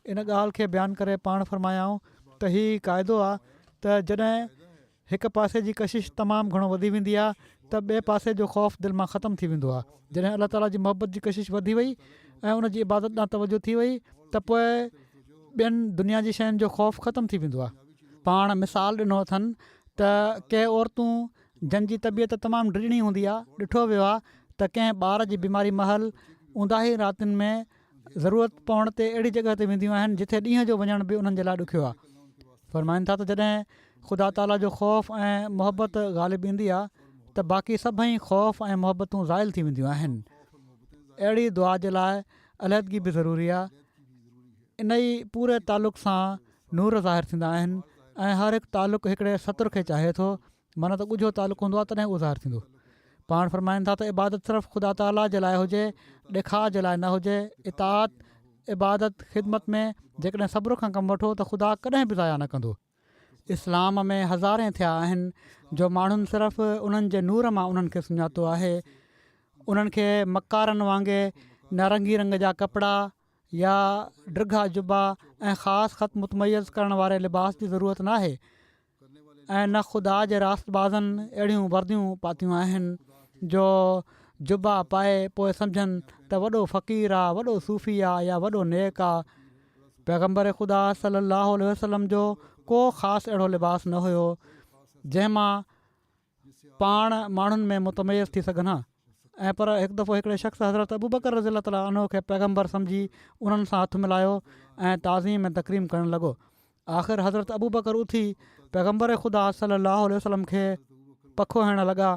इन ॻाल्हि खे बयानु करे पाण फरमायाऊं त हीउ क़ाइदो आहे त जॾहिं हिकु पासे जी कशिश तमामु घणो वधी वेंदी आहे त ॿिए पासे जो ख़ौफ़ दिलि मां ख़तमु थी वेंदो आहे। जॾहिं अलाह ताला जी मोहबत जी कशिश वधी वई ऐं उन जी इबादत ॾांहुं तवजो थी वई त पोइ ॿियनि दुनिया जी शयुनि जो ख़ौफ़ ख़तमु थी वेंदो आहे। पाण मिसाल ॾिनो अथनि त के औरतूं जंहिंजी तबियत तमामु ड्रिजणी हूंदी आहे, ॾिठो वियो आहे त कंहिं ॿार जी बीमारी महल ऊंदाही रातिनि में ज़रूरत पवण ते अहिड़ी जॻह ते वेंदियूं आहिनि जिथे ॾींहं जो वञण बि उन्हनि जे लाइ ॾुखियो आहे। फरमाइनि था त जॾहिं ख़ुदा ताला जो ख़ौफ़ ऐं मोहबत ग़ालिब ईंदी आहे त बाक़ी सभई ख़ौफ़ ऐं मोहबतूं ज़ाइल थी वेंदियूं आहिनि। अहिड़ी दुआ जे लाइ अलहदगी बि ज़रूरी आहे। इन ई पूरे तालुक़ सां नूर ज़ाहिर थींदा आहिनि ऐं हर हिकु तालुक़ु हिकिड़े सतुर खे चाहे थो, माना त ॻुझो तालुक़ु हूंदो आहे तॾहिं उहो ज़ाहिर थींदो। पाण फरमाइनि था त इबादत सिर्फ़ु ख़ुदा ताला जे लाइ हुजे, ॾेखार जे लाइ न हुजे। इताअत इबादत ख़िदमत में जेकॾहिं सब्र खां कमु वठो त ख़ुदा कॾहिं बि ज़ाया न कंदो। इस्लाम में हज़ारे थिया आहिनि जो माण्हुनि सिर्फ़ु उन्हनि जे नूर मां उन्हनि खे सुञातो आहे। उन्हनि खे मकारनि वांगुरु नारंगी रंग जा कपिड़ा या ड्रिघा जुबा ऐं ख़ासि ख़त मुतमयज़ करण वारे लिबास जी ज़रूरत न आहे ऐं न ख़ुदा जे रास्तबाज़नि अहिड़ियूं वर्दियूं पातियूं आहिनि जो जुबा पाए पोइ सम्झनि त वॾो फ़क़ीर आहे, वॾो सूफ़ी आहे या वॾो नेक आहे। पैगम्बर ख़ुदा सल्लल्लाहु अलैहि वसल्लम जो को ख़ासि अहिड़ो लिबास न हुयो जंहिंमां पाण माण्हुनि में मुतमयज़ थी सघनि हा। ऐं पर हिकु दफ़ो हिकिड़े शख़्स हज़रत अबू बकर रज़ियल्लाहु ताला अन्हु खे पैगम्बर सम्झी उन्हनि सां हथु मिलायो ऐं ताज़ीम ऐं तकरीम करणु लॻो। आख़िर हज़रत अबू बकर उथी पैगम्बर ख़ुदा सलाहु वसलम खे पखो हणणु लॻा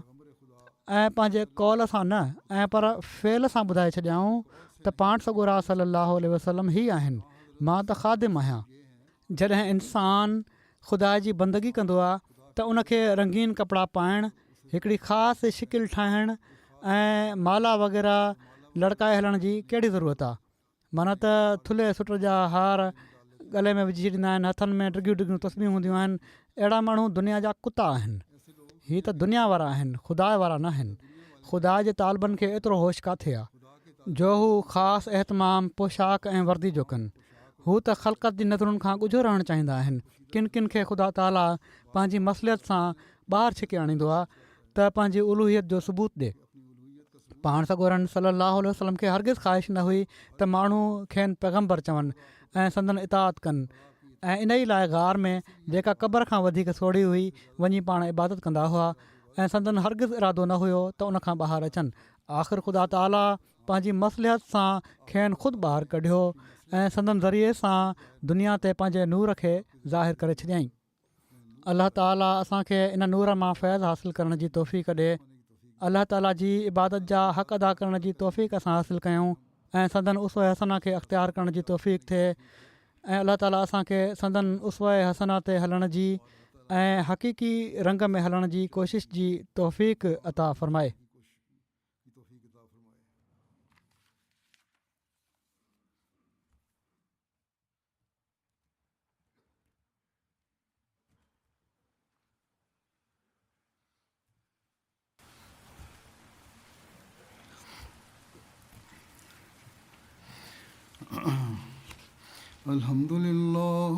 ऐं पंहिंजे कौल सां न ऐं पर फ़ेल सां ॿुधाए छॾियाऊं त पाण सॻोरा सलाहु वसलम ई आहिनि, मां त ख़ादिम आहियां। जॾहिं इंसानु ख़ुदा जी बंदगी कंदो आहे त उनखे रंगीन कपिड़ा पाइणु, हिकिड़ी ख़ासि शिकिल ठाहिणु ऐं माला वग़ैरह लड़काए हलण जी कहिड़ी ज़रूरत आहे। माना त थुल्हे सुट जा हार गले में विझी छॾींदा आहिनि, हथनि में डिघियूं डिघियूं तस्वीरूं हूंदियूं आहिनि। अहिड़ा माण्हू दुनिया जा कुता आहिनि। हीअ त दुनिया वारा आहिनि, ख़ुदा वारा न आहिनि। ख़ुदा जे तालबनि खे एतिरो होश किथे आहे जो हू ख़ासि एहतमाम पोशाक ऐं वर्दी जो कनि। हू त ख़लक़त जी नज़रुनि खां ॻुझो रहणु चाहींदा आहिनि। किन किन खे ख़ुदा ताला पंहिंजी मसलियत सां ॿाहिरि छिके आणींदो आहे त पंहिंजी उलूहियत जो सबूत ॾिए। पाण सॻोरनि सलाहु वसलम खे हरगिज़ ख़्वाहिश न हुई त माण्हू खेनि पैगम्बर चवनि ऐं संदन इताअत कनि, ऐं इन ई लाइ गार में जेका क़बर खां वधीक सोढ़ी हुई वञी पाण इबादत कंदा हुआ ऐं संदन हरगिज़ इरादो न हुयो त उनखां ॿाहिरि अचनि। आख़िर ख़ुदा ताला पंहिंजी मसलियत सां खेनि ख़ुदि ॿाहिरि कढियो ऐं संदन ज़रिए सां दुनिया ते पंहिंजे नूर खे ज़ाहिर करे छॾियईं। अलाह ताला असांखे इन नूर मां फैज़ हासिलु करण जी तौफ़ीक़ ॾिए। अलाह ताला जी इबादत जा हक़ अदा करण जी तौफ़ीक़ असां हासिलु कयूं ऐं संदन उसवे हसना खे अख़्तियार करण जी तौफ़ीक़ थिए। ऐं अलाह ताला असांखे संदन उसवे हसना ते हलण जी ऐं हक़ीक़ी रंग में हलण जी कोशिश जी तौफ़ीक़ अता फ़रमाए। Alhamdulillah,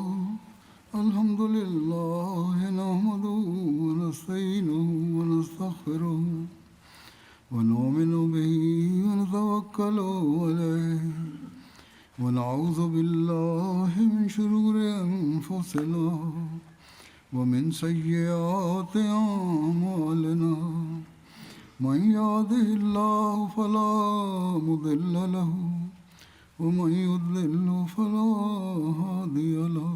alhamdulillah, nahmaduhu wa nasta'inuhu wa nastaghfiruh wa nu'minu bihi wa natawakkalu alayhi wa na'udhu billahi min shururi anfusina wa min sayyiati a'malina. Man yahdihillahu fala mudilla lahu ومن يضلل فلا هادي له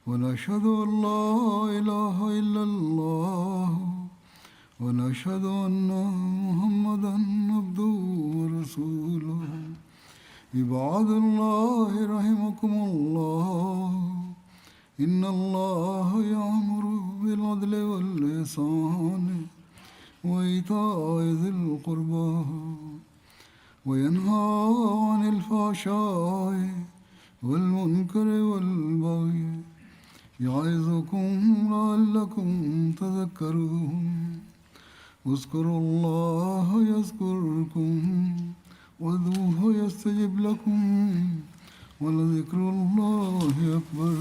ونشهد أن لا إله إلا الله ونشهد أن محمدا عبده ورسوله. عباد الله رحمكم الله إن الله يأمر بالعدل والإحسان وإيتاء ذي القربى وينهى عن الفحشاء والمنكر والبغي يعظكم لعلكم تذكرون. اذكروا الله يذكركم وادعوه يستجب لكم ولذكر الله أكبر.